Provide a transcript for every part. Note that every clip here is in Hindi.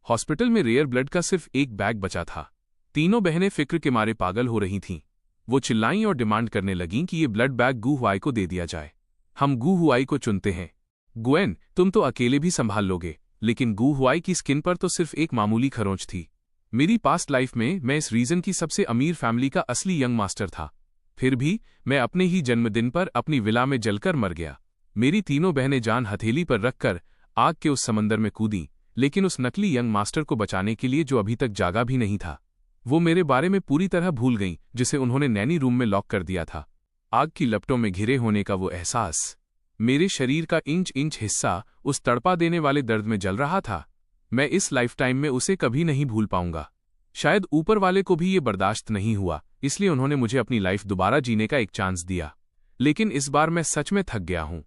हॉस्पिटल में रेयर ब्लड का सिर्फ एक बैग बचा था। तीनों बहनें फिक्र के मारे पागल हो रही थीं। वो चिल्लाईं और डिमांड करने लगीं कि ये ब्लड बैग गू हुआई को दे दिया जाए। हम गू हुआई को चुनते हैं। ग्वेन, तुम तो अकेले भी संभाल लोगे, लेकिन गू हुआई की स्किन पर तो सिर्फ एक मामूली खरोंच थी। मेरी पास्ट लाइफ में मैं इस रीजन की सबसे अमीर फैमिली का असली यंग मास्टर था। फिर भी मैं अपने ही जन्मदिन पर अपनी विला में जलकर मर गया। मेरी तीनों बहनें जान हथेली पर रखकर आग के उस समंदर में कूदीं, लेकिन उस नकली यंग मास्टर को बचाने के लिए जो अभी तक जागा भी नहीं था। वो मेरे बारे में पूरी तरह भूल गईं, जिसे उन्होंने नैनी रूम में लॉक कर दिया था। आग की लपटों में घिरे होने का वो एहसास, मेरे शरीर का इंच इंच हिस्सा उस तड़पा देने वाले दर्द में जल रहा था। मैं इस लाइफटाइम में उसे कभी नहीं भूल पाऊंगा। शायद ऊपर वाले को भी ये बर्दाश्त नहीं हुआ, इसलिए उन्होंने मुझे अपनी लाइफ दोबारा जीने का एक चांस दिया। लेकिन इस बार मैं सच में थक गया हूं।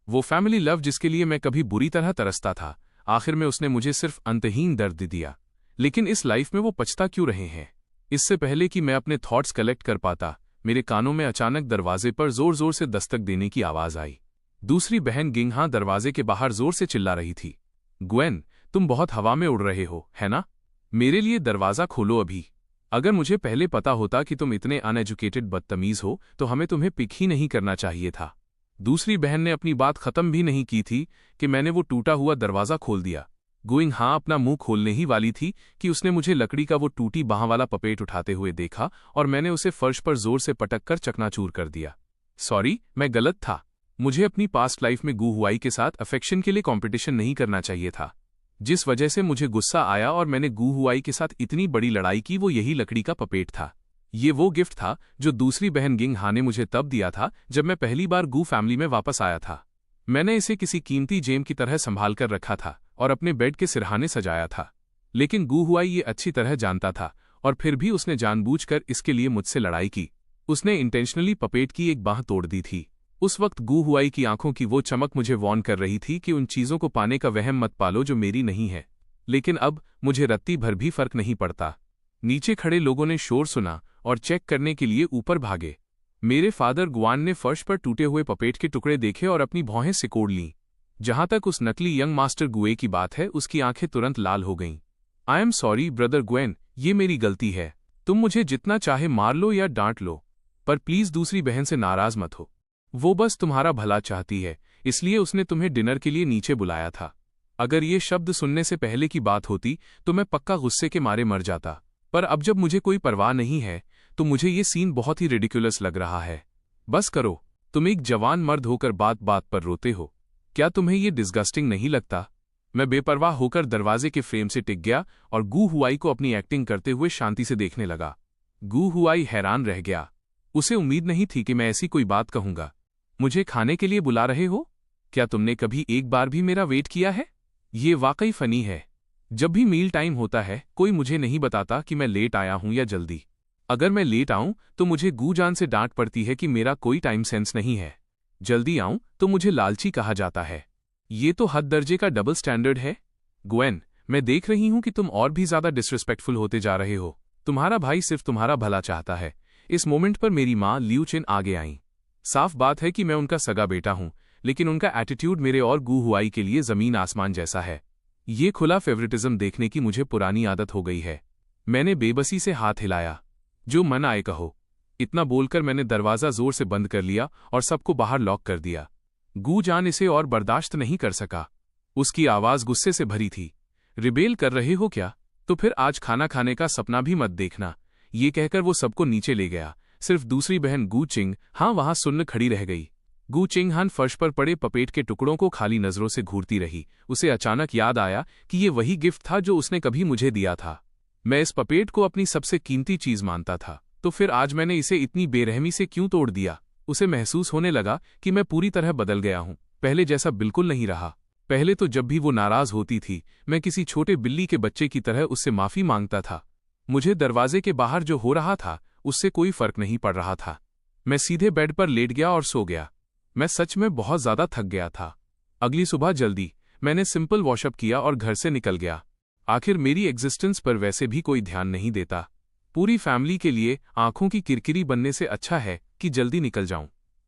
वो फैमिली लव जिसके लिए मैं कभी बुरी तरह तरसता था, आखिर में उसने मुझे सिर्फ अंतहीन दर्द दिया। लेकिन इस लाइफ में वो पछता क्यों रहे हैं? इससे पहले कि मैं अपने थॉट्स कलेक्ट कर पाता, मेरे कानों में अचानक दरवाजे पर जोर जोर से दस्तक देने की आवाज आई। दूसरी बहन गिंगहा दरवाजे के बाहर जोर से चिल्ला रही थी। ग्वेन, तुम बहुत हवा में उड़ रहे हो, है ना? मेरे लिए दरवाजा खोलो अभी। अगर मुझे पहले पता होता कि तुम इतने अनएजुकेटेड बदतमीज हो तो हमें तुम्हें पिक ही नहीं करना चाहिए था। दूसरी बहन ने अपनी बात खत्म भी नहीं की थी कि मैंने वो टूटा हुआ दरवाजा खोल दिया। गोइंग हाँ अपना मुंह खोलने ही वाली थी कि उसने मुझे लकड़ी का वो टूटी बाह वाला पपेट उठाते हुए देखा और मैंने उसे फर्श पर जोर से पटक कर चकनाचूर कर दिया। सॉरी, मैं गलत था। मुझे अपनी पास्ट लाइफ में गू हुआई के साथ अफेक्शन के लिए कंपटीशन नहीं करना चाहिए था। जिस वजह से मुझे गुस्सा आया और मैंने गू हुआई के साथ इतनी बड़ी लड़ाई की, वो यही लकड़ी का पपेट था। ये वो गिफ्ट था जो दूसरी बहन गिंग हा ने मुझे तब दिया था जब मैं पहली बार गू फैमिली में वापस आया था। मैंने इसे किसी कीमती जेम की तरह संभाल कर रखा था और अपने बेड के सिरहाने सजाया था। लेकिन गू हुआई ये अच्छी तरह जानता था और फिर भी उसने जानबूझकर इसके लिए मुझसे लड़ाई की। उसने इंटेंशनली पपेट की एक बाह तोड़ दी थी। उस वक्त गू हुआई की आंखों की वो चमक मुझे वॉर्न कर रही थी कि उन चीजों को पाने का वहम मत पालो जो मेरी नहीं है। लेकिन अब मुझे रत्ती भर भी फर्क नहीं पड़ता। नीचे खड़े लोगों ने शोर सुना और चेक करने के लिए ऊपर भागे। मेरे फादर गुआन ने फर्श पर टूटे हुए पपेट के टुकड़े देखे और अपनी भौहें सिकोड़ लीं। जहां तक उस नकली यंग मास्टर गुए की बात है, उसकी आंखें तुरंत लाल हो गईं। I am sorry brother Gwen, ये मेरी गलती है। तुम मुझे जितना चाहे मार लो या डांट लो, पर प्लीज दूसरी बहन से नाराज मत हो। वो बस तुम्हारा भला चाहती है, इसलिए उसने तुम्हें डिनर के लिए नीचे बुलाया था। अगर ये शब्द सुनने से पहले की बात होती तो मैं पक्का गुस्से के मारे मर जाता, पर अब जब मुझे कोई परवाह नहीं है तो मुझे ये सीन बहुत ही रिडिकुलस लग रहा है। बस करो, तुम एक जवान मर्द होकर बात बात पर रोते हो। क्या तुम्हें ये डिस्गस्टिंग नहीं लगता? मैं बेपरवाह होकर दरवाजे के फ्रेम से टिक गया और गू हुआई को अपनी एक्टिंग करते हुए शांति से देखने लगा। गू हुआई हैरान रह गया। उसे उम्मीद नहीं थी कि मैं ऐसी कोई बात कहूंगा। मुझे खाने के लिए बुला रहे हो? क्या तुमने कभी एक बार भी मेरा वेट किया है? ये वाकई फनी है। जब भी मील टाइम होता है, कोई मुझे नहीं बताता कि मैं लेट आया हूं या जल्दी। अगर मैं लेट आऊं तो मुझे गू जान से डांट पड़ती है कि मेरा कोई टाइम सेंस नहीं है। जल्दी आऊं तो मुझे लालची कहा जाता है। ये तो हद दर्जे का डबल स्टैंडर्ड है। ग्वेन, मैं देख रही हूं कि तुम और भी ज्यादा डिसरिस्पेक्टफुल होते जा रहे हो। तुम्हारा भाई सिर्फ तुम्हारा भला चाहता है। इस मोमेंट पर मेरी माँ लियू चिन आगे आईं। साफ बात है कि मैं उनका सगा बेटा हूं, लेकिन उनका एटीट्यूड मेरे और गू हुआई के लिए जमीन आसमान जैसा है। ये खुला फेवरेटिज्म देखने की मुझे पुरानी आदत हो गई है। मैंने बेबसी से हाथ हिलाया। जो मन आए कहो। इतना बोलकर मैंने दरवाजा जोर से बंद कर लिया और सबको बाहर लॉक कर दिया। गू जान इसे और बर्दाश्त नहीं कर सका। उसकी आवाज गुस्से से भरी थी। रिबेल कर रहे हो क्या? तो फिर आज खाना खाने का सपना भी मत देखना। ये कहकर वो सबको नीचे ले गया। सिर्फ दूसरी बहन गू चिंग हाँ वहां सुन्न खड़ी रह गई। गू चिंग हान फर्श पर पड़े पपेट के टुकड़ों को खाली नजरों से घूरती रही। उसे अचानक याद आया कि ये वही गिफ्ट था जो उसने कभी मुझे दिया था। मैं इस पपेट को अपनी सबसे कीमती चीज मानता था, तो फिर आज मैंने इसे इतनी बेरहमी से क्यों तोड़ दिया? उसे महसूस होने लगा कि मैं पूरी तरह बदल गया हूं, पहले जैसा बिल्कुल नहीं रहा। पहले तो जब भी वो नाराज होती थी, मैं किसी छोटे बिल्ली के बच्चे की तरह उससे माफी मांगता था। मुझे दरवाजे के बाहर जो हो रहा था उससे कोई फर्क नहीं पड़ रहा था। मैं सीधे बेड पर लेट गया और सो गया। मैं सच में बहुत ज्यादा थक गया था। अगली सुबह जल्दी मैंने सिंपल वॉशअप किया और घर से निकल गया। आखिर मेरी एग्जिस्टेंस पर वैसे भी कोई ध्यान नहीं देता। पूरी फैमिली के लिए आंखों की किरकिरी बनने से अच्छा है कि जल्दी निकल जाऊं।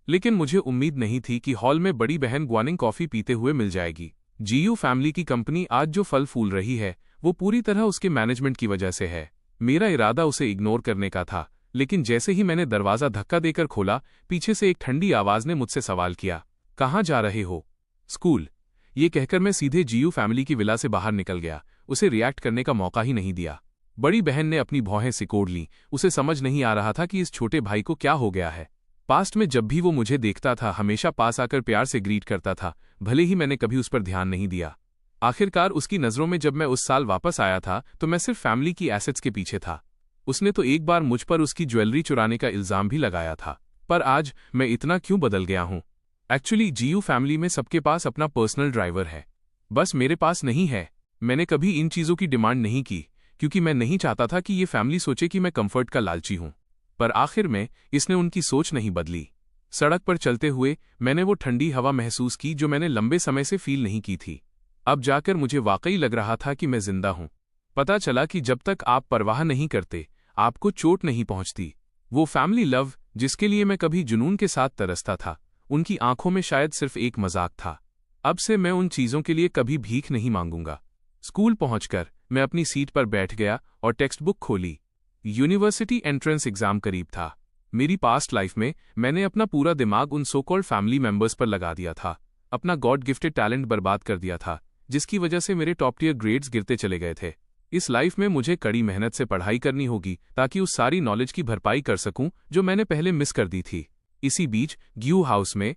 लेकिन मुझे उम्मीद नहीं थी कि हॉल में बड़ी बहन ग्वानिंग कॉफी पीते हुए मिल जाएगी। जीयू फैमिली की कंपनी आज जो फल फूल रही है वो पूरी तरह उसके मैनेजमेंट की वजह से है। मेरा इरादा उसे इग्नोर करने का था, लेकिन जैसे ही मैंने दरवाज़ा धक्का देकर खोला, पीछे से एक ठंडी आवाज़ ने मुझसे सवाल किया, कहाँ जा रहे हो? स्कूल। ये कहकर मैं सीधे जीयू फैमिली की विला से बाहर निकल गया। उसे रिएक्ट करने का मौका ही नहीं दिया। बड़ी बहन ने अपनी भौहें सिकोड़ लीं। उसे समझ नहीं आ रहा था कि इस छोटे भाई को क्या हो गया है। पास्ट में जब भी वो मुझे देखता था, हमेशा पास आकर प्यार से ग्रीट करता था, भले ही मैंने कभी उस पर ध्यान नहीं दिया। आखिरकार उसकी नज़रों में जब मैं उस साल वापस आया था तो मैं सिर्फ फैमिली की एसेट्स के पीछे था। उसने तो एक बार मुझ पर उसकी ज्वेलरी चुराने का इल्ज़ाम भी लगाया था। पर आज मैं इतना क्यों बदल गया हूँ? एक्चुअली जीयू फैमिली में सबके पास अपना पर्सनल ड्राइवर है, बस मेरे पास नहीं है। मैंने कभी इन चीज़ों की डिमांड नहीं की, क्योंकि मैं नहीं चाहता था कि ये फैमिली सोचे कि मैं कंफर्ट का लालची हूँ। पर आखिर में इसने उनकी सोच नहीं बदली। सड़क पर चलते हुए मैंने वो ठंडी हवा महसूस की जो मैंने लंबे समय से फील नहीं की थी। अब जाकर मुझे वाकई लग रहा था कि मैं जिंदा हूँ। पता चला कि जब तक आप परवाह नहीं करते, आपको चोट नहीं पहुंचती। वो फैमिली लव जिसके लिए मैं कभी जुनून के साथ तरसता था, उनकी आंखों में शायद सिर्फ एक मजाक था। अब से मैं उन चीज़ों के लिए कभी भीख नहीं मांगूंगा। स्कूल पहुंचकर मैं अपनी सीट पर बैठ गया और टेक्स्ट बुक खोली। यूनिवर्सिटी एंट्रेंस एग्जाम करीब था। मेरी पास्ट लाइफ में मैंने अपना पूरा दिमाग उन सो कॉल्ड फैमिली मेंबर्स पर लगा दिया था। अपना गॉड गिफ्टेड टैलेंट बर्बाद कर दिया था, जिसकी वजह से मेरे टॉप टियर ग्रेड्स गिरते चले गए थे। इस लाइफ में मुझे कड़ी मेहनत से पढ़ाई करनी होगी ताकि उस सारी नॉलेज की भरपाई कर सकूं जो मैंने पहले मिस कर दी थी। इसी बीच ग्यू हाउस में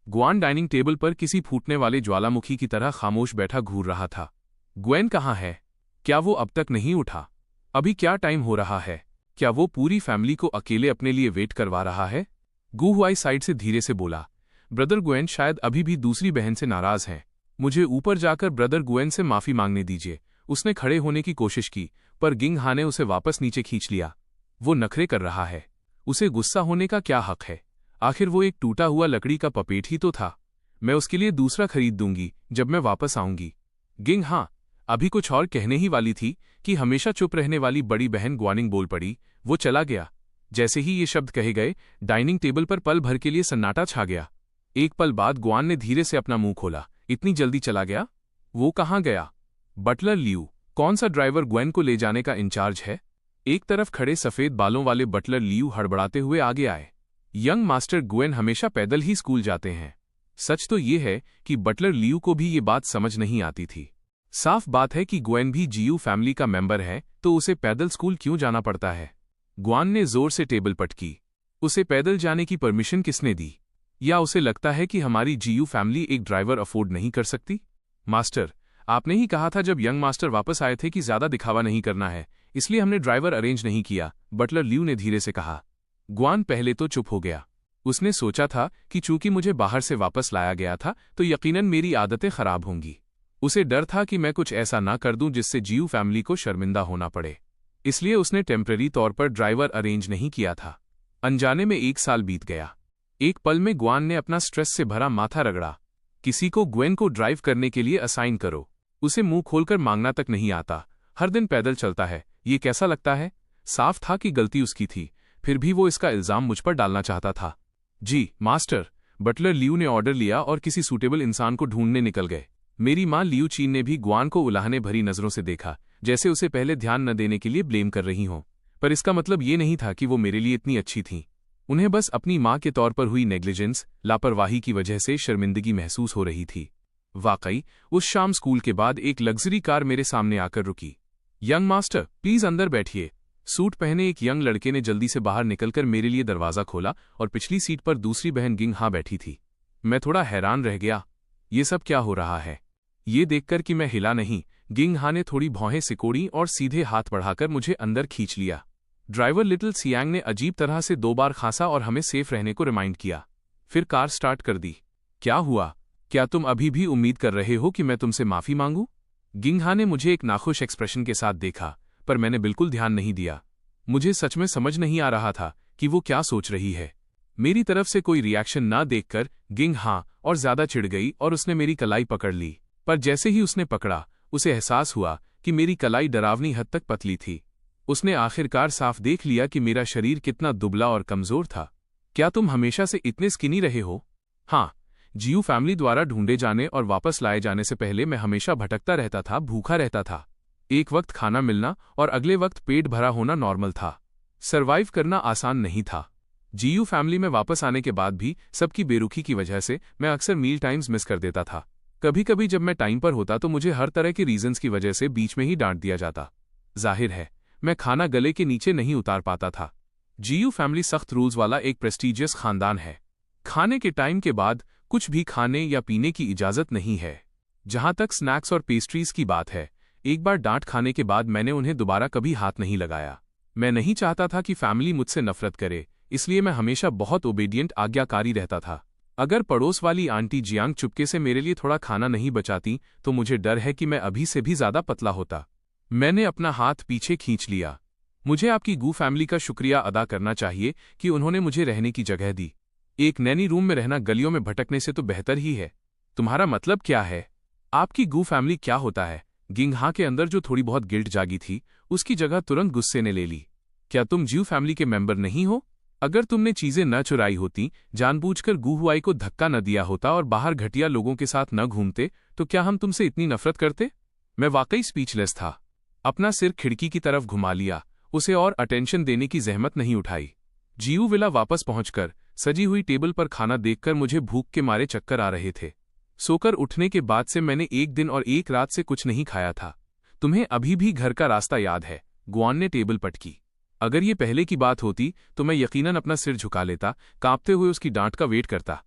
गुआन डाइनिंग टेबल पर किसी फूटने वाले ज्वालामुखी की तरह खामोश बैठा घूर रहा था। ग्वेन कहाँ है? क्या वो अब तक नहीं उठा? अभी क्या टाइम हो रहा है? क्या वो पूरी फैमिली को अकेले अपने लिए वेट करवा रहा है? गू हुआई साइड से धीरे से बोला, ब्रदर गुएन शायद अभी भी दूसरी बहन से नाराज हैं। मुझे ऊपर जाकर ब्रदर गुएन से माफी मांगने दीजिए। उसने खड़े होने की कोशिश की, पर गिंग हा ने उसे वापस नीचे खींच लिया। वो नखरे कर रहा है, उसे गुस्सा होने का क्या हक है? आखिर वो एक टूटा हुआ लकड़ी का पपेट ही तो था। मैं उसके लिए दूसरा खरीद दूंगी जब मैं वापस आऊंगी। गिंग हा अभी कुछ और कहने ही वाली थी कि हमेशा चुप रहने वाली बड़ी बहन ग्वानिंग बोल पड़ी। वो चला गया। जैसे ही ये शब्द कहे गए, डाइनिंग टेबल पर पल भर के लिए सन्नाटा छा गया। एक पल बाद ग्वान ने धीरे से अपना मुंह खोला। इतनी जल्दी चला गया? वो कहाँ गया? बटलर लियू, कौन सा ड्राइवर ग्वेन को ले जाने का इंचार्ज है? एक तरफ खड़े सफेद बालों वाले बटलर लियू हड़बड़ाते हुए आगे आए। यंग मास्टर ग्वेन हमेशा पैदल ही स्कूल जाते हैं। सच तो ये है कि बटलर लियू को भी ये बात समझ नहीं आती थी। साफ बात है कि ग्वेन भी जीयू फैमिली का मेंबर है, तो उसे पैदल स्कूल क्यों जाना पड़ता है? ग्वान ने जोर से टेबल पटकी। उसे पैदल जाने की परमिशन किसने दी? या उसे लगता है कि हमारी जीयू फैमिली एक ड्राइवर अफोर्ड नहीं कर सकती? मास्टर, आपने ही कहा था जब यंग मास्टर वापस आए थे कि ज्यादा दिखावा नहीं करना है, इसलिए हमने ड्राइवर अरेंज नहीं किया, बटलर लियू ने धीरे से कहा। ग्वान पहले तो चुप हो गया। उसने सोचा था कि चूंकि मुझे बाहर से वापस लाया गया था तो यकीनन मेरी आदतें खराब होंगी। उसे डर था कि मैं कुछ ऐसा ना कर दूं जिससे जीयू फैमिली को शर्मिंदा होना पड़े, इसलिए उसने टेम्पररी तौर पर ड्राइवर अरेंज नहीं किया था। अनजाने में 1 साल बीत गया। एक पल में ग्वान ने अपना स्ट्रेस से भरा माथा रगड़ा। किसी को ग्वेन को ड्राइव करने के लिए असाइन करो। उसे मुंह खोलकर मांगना तक नहीं आता। हर दिन पैदल चलता है। ये कैसा लगता है? साफ था कि गलती उसकी थी, फिर भी वो इसका इल्जाम मुझ पर डालना चाहता था। जी मास्टर, बटलर लियू ने ऑर्डर लिया और किसी सूटेबल इंसान को ढूंढने निकल गए। मेरी मां लियू चीन ने भी ग्वान को उलाहने भरी नजरों से देखा, जैसे उसे पहले ध्यान न देने के लिए ब्लेम कर रही हों। पर इसका मतलब ये नहीं था कि वो मेरे लिए इतनी अच्छी थीं। उन्हें बस अपनी मां के तौर पर हुई नेग्लिजेंस, लापरवाही की वजह से शर्मिंदगी महसूस हो रही थी। वाकई उस शाम स्कूल के बाद एक लग्जरी कार मेरे सामने आकर रुकी। यंग मास्टर, प्लीज अंदर बैठिए। सूट पहने एक यंग लड़के ने जल्दी से बाहर निकलकर मेरे लिए दरवाजा खोला और पिछली सीट पर दूसरी बहन गिंग हा बैठी थी। मैं थोड़ा हैरान रह गया। ये सब क्या हो रहा है? ये देखकर कि मैं हिला नहीं, गिंग हा ने थोड़ी भौहें सिकोड़ी और सीधे हाथ बढ़ाकर मुझे अंदर खींच लिया। ड्राइवर लिटिल सियांग ने अजीब तरह से 2 बार खांसा और हमें सेफ रहने को रिमाइंड किया। फिर कार स्टार्ट कर दी। क्या हुआ? क्या तुम अभी भी उम्मीद कर रहे हो कि मैं तुमसे माफी मांगूं? गिंग हा ने मुझे एक नाखुश एक्सप्रेशन के साथ देखा, पर मैंने बिल्कुल ध्यान नहीं दिया। मुझे सच में समझ नहीं आ रहा था कि वो क्या सोच रही है। मेरी तरफ से कोई रिएक्शन ना देखकर गिंग हा और ज्यादा चिढ़ गई और उसने मेरी कलाई पकड़ ली। पर जैसे ही उसने पकड़ा, उसे एहसास हुआ कि मेरी कलाई डरावनी हद तक पतली थी। उसने आखिरकार साफ देख लिया कि मेरा शरीर कितना दुबला और कमजोर था। क्या तुम हमेशा से इतने स्किनी रहे हो? हाँ, जीयू फैमिली द्वारा ढूंढे जाने और वापस लाए जाने से पहले मैं हमेशा भटकता रहता था, भूखा रहता था। एक वक्त खाना मिलना और अगले वक्त पेट भरा होना नॉर्मल था। सर्वाइव करना आसान नहीं था। जीयू फैमिली में वापस आने के बाद भी सबकी बेरुखी की वजह से मैं अक्सर मील टाइम्स मिस कर देता था। कभी कभी जब मैं टाइम पर होता तो मुझे हर तरह के रीजंस की वजह से बीच में ही डांट दिया जाता। जाहिर है, मैं खाना गले के नीचे नहीं उतार पाता था। जीयू फैमिली सख्त रूल्स वाला एक प्रेस्टीजियस खानदान है। खाने के टाइम के बाद कुछ भी खाने या पीने की इजाजत नहीं है। जहां तक स्नैक्स और पेस्ट्रीज की बात है, एक बार डांट खाने के बाद मैंने उन्हें दोबारा कभी हाथ नहीं लगाया। मैं नहीं चाहता था कि फैमिली मुझसे नफरत करे, इसलिए मैं हमेशा बहुत ओबीडियंट आज्ञाकारी रहता था। अगर पड़ोस वाली आंटी जियांग चुपके से मेरे लिए थोड़ा खाना नहीं बचाती तो मुझे डर है कि मैं अभी से भी ज्यादा पतला होता। मैंने अपना हाथ पीछे खींच लिया। मुझे आपकी गू फैमिली का शुक्रिया अदा करना चाहिए कि उन्होंने मुझे रहने की जगह दी। एक नैनी रूम में रहना गलियों में भटकने से तो बेहतर ही है। तुम्हारा मतलब क्या है? आपकी गू फैमिली क्या होता है? गिंगहा के अंदर जो थोड़ी बहुत गिल्ट जागी थी, उसकी जगह तुरंत गुस्से ने ले ली। क्या तुम जीयू फैमिली के मेंबर नहीं हो? अगर तुमने चीजें न चुराई होती, जानबूझकर गू हुआई को धक्का न दिया होता और बाहर घटिया लोगों के साथ न घूमते, तो क्या हम तुमसे इतनी नफरत करते? मैं वाकई स्पीचलेस था। अपना सिर खिड़की की तरफ घुमा लिया। उसे और अटेंशन देने की जहमत नहीं उठाई। जीयू विला वापस पहुंचकर सजी हुई टेबल पर खाना देखकर मुझे भूख के मारे चक्कर आ रहे थे। सोकर उठने के बाद से मैंने एक दिन और एक रात से कुछ नहीं खाया था। तुम्हें अभी भी घर का रास्ता याद है? गुआन ने टेबल पटकी। अगर ये पहले की बात होती तो मैं यकीनन अपना सिर झुका लेता, कांपते हुए उसकी डांट का वेट करता।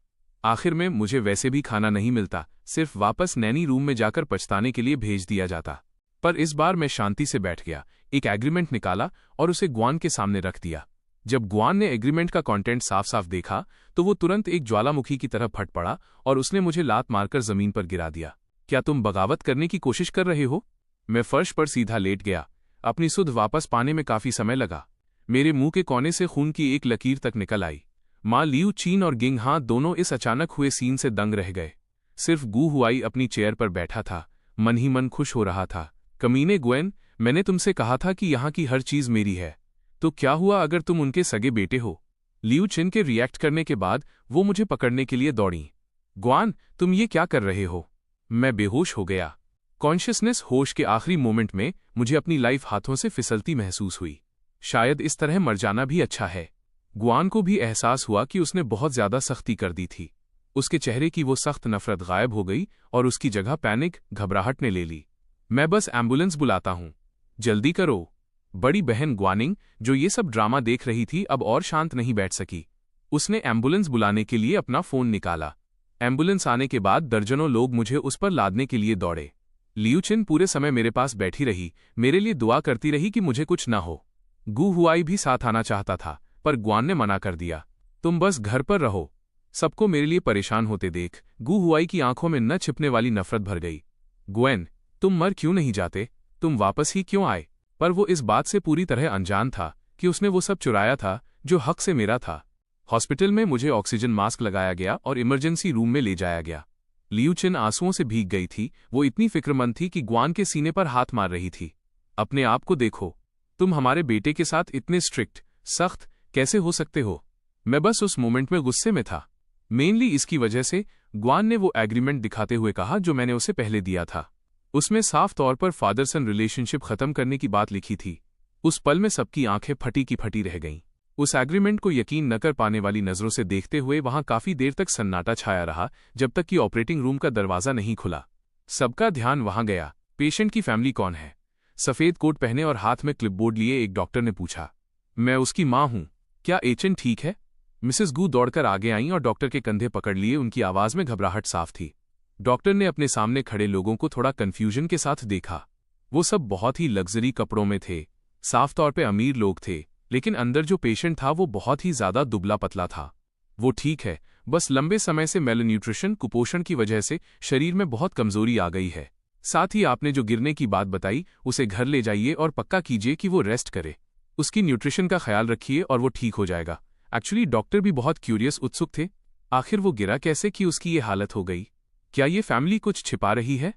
आखिर में मुझे वैसे भी खाना नहीं मिलता, सिर्फ वापस नैनी रूम में जाकर पछताने के लिए भेज दिया जाता। पर इस बार मैं शांति से बैठ गया, एक एग्रीमेंट निकाला और उसे गुआन के सामने रख दिया। जब गुआन ने एग्रीमेंट का कंटेंट साफ साफ देखा तो वो तुरंत एक ज्वालामुखी की तरह फट पड़ा और उसने मुझे लात मारकर जमीन पर गिरा दिया। क्या तुम बगावत करने की कोशिश कर रहे हो? मैं फर्श पर सीधा लेट गया। अपनी सुध वापस पाने में काफी समय लगा। मेरे मुंह के कोने से खून की एक लकीर तक निकल आई। मां लियू चीन और गिंगहा दोनों इस अचानक हुए सीन से दंग रह गए। सिर्फ गू हुआई अपनी चेयर पर बैठा था, मन ही मन खुश हो रहा था। कमीने गुएन, मैंने तुमसे कहा था कि यहाँ की हर चीज मेरी है, तो क्या हुआ अगर तुम उनके सगे बेटे हो? लियू चिन के रिएक्ट करने के बाद वो मुझे पकड़ने के लिए दौड़ी। गुआन, तुम ये क्या कर रहे हो? मैं बेहोश हो गया। कॉन्शियसनेस होश के आखिरी मोमेंट में मुझे अपनी लाइफ हाथों से फिसलती महसूस हुई। शायद इस तरह मर जाना भी अच्छा है। गुआन को भी एहसास हुआ कि उसने बहुत ज्यादा सख्ती कर दी थी। उसके चेहरे की वो सख्त नफरत गायब हो गई और उसकी जगह पैनिक, घबराहट ने ले ली। मैं बस एम्बुलेंस बुलाता हूं, जल्दी करो। बड़ी बहन ग्वानिंग, जो ये सब ड्रामा देख रही थी, अब और शांत नहीं बैठ सकी। उसने एम्बुलेंस बुलाने के लिए अपना फोन निकाला। एम्बुलेंस आने के बाद दर्जनों लोग मुझे उस पर लादने के लिए दौड़े। लियू चिन पूरे समय मेरे पास बैठी रही, मेरे लिए दुआ करती रही कि मुझे कुछ ना हो। गू हुआई भी साथ आना चाहता था, पर ग्वान ने मना कर दिया। तुम बस घर पर रहो। सबको मेरे लिए परेशान होते देख गू हुआई की आंखों में न छिपने वाली नफरत भर गई। ग्वेन, तुम मर क्यों नहीं जाते? तुम वापस ही क्यों आए? पर वो इस बात से पूरी तरह अनजान था कि उसने वो सब चुराया था जो हक से मेरा था। हॉस्पिटल में मुझे ऑक्सीजन मास्क लगाया गया और इमरजेंसी रूम में ले जाया गया। लियू चिन आंसुओं से भीग गई थी। वो इतनी फिक्रमंद थी कि ग्वान के सीने पर हाथ मार रही थी। अपने आप को देखो, तुम हमारे बेटे के साथ इतने स्ट्रिक्ट, सख्त कैसे हो सकते हो? मैं बस उस मोमेंट में गुस्से में था। मेनली इसकी वजह से ग्वान ने वो एग्रीमेंट दिखाते हुए कहा जो मैंने उसे पहले दिया था। उसमें साफ तौर पर फादर सन रिलेशनशिप खत्म करने की बात लिखी थी। उस पल में सबकी आंखें फटी की फटी रह गईं। उस एग्रीमेंट को यकीन न कर पाने वाली नजरों से देखते हुए वहां काफी देर तक सन्नाटा छाया रहा, जब तक कि ऑपरेटिंग रूम का दरवाजा नहीं खुला। सबका ध्यान वहां गया। पेशेंट की फैमिली कौन है? सफेद कोट पहने और हाथ में क्लिपबोर्ड लिए एक डॉक्टर ने पूछा। मैं उसकी मां हूं। क्या एचएन ठीक है? मिसेस गू दौड़कर आगे आईं और डॉक्टर के कंधे पकड़ लिए। उनकी आवाज में घबराहट साफ थी। डॉक्टर ने अपने सामने खड़े लोगों को थोड़ा कंफ्यूजन के साथ देखा। वो सब बहुत ही लग्जरी कपड़ों में थे, साफ तौर पे अमीर लोग थे, लेकिन अंदर जो पेशेंट था वो बहुत ही ज्यादा दुबला पतला था। वो ठीक है, बस लंबे समय से मेलन्यूट्रिशन, कुपोषण की वजह से शरीर में बहुत कमजोरी आ गई है। साथ ही आपने जो गिरने की बात बताई, उसे घर ले जाइए और पक्का कीजिए कि वो रेस्ट करे। उसकी न्यूट्रिशन का ख्याल रखिए और वो ठीक हो जाएगा। एक्चुअली डॉक्टर भी बहुत क्यूरियस, उत्सुक थे। आखिर वो गिरा कैसे कि उसकी ये हालत हो गई? क्या ये फैमिली कुछ छिपा रही है?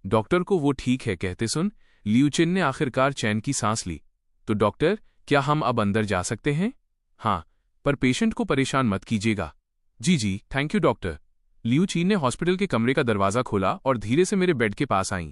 डॉक्टर को वो ठीक है कहते सुन लियू चिन ने आखिरकार चैन की सांस ली। तो डॉक्टर, क्या हम अब अंदर जा सकते हैं? हाँ, पर पेशेंट को परेशान मत कीजिएगा। जी, थैंक यू डॉक्टर। लियू चीन ने हॉस्पिटल के कमरे का दरवाजा खोला और धीरे से मेरे बेड के पास आईं।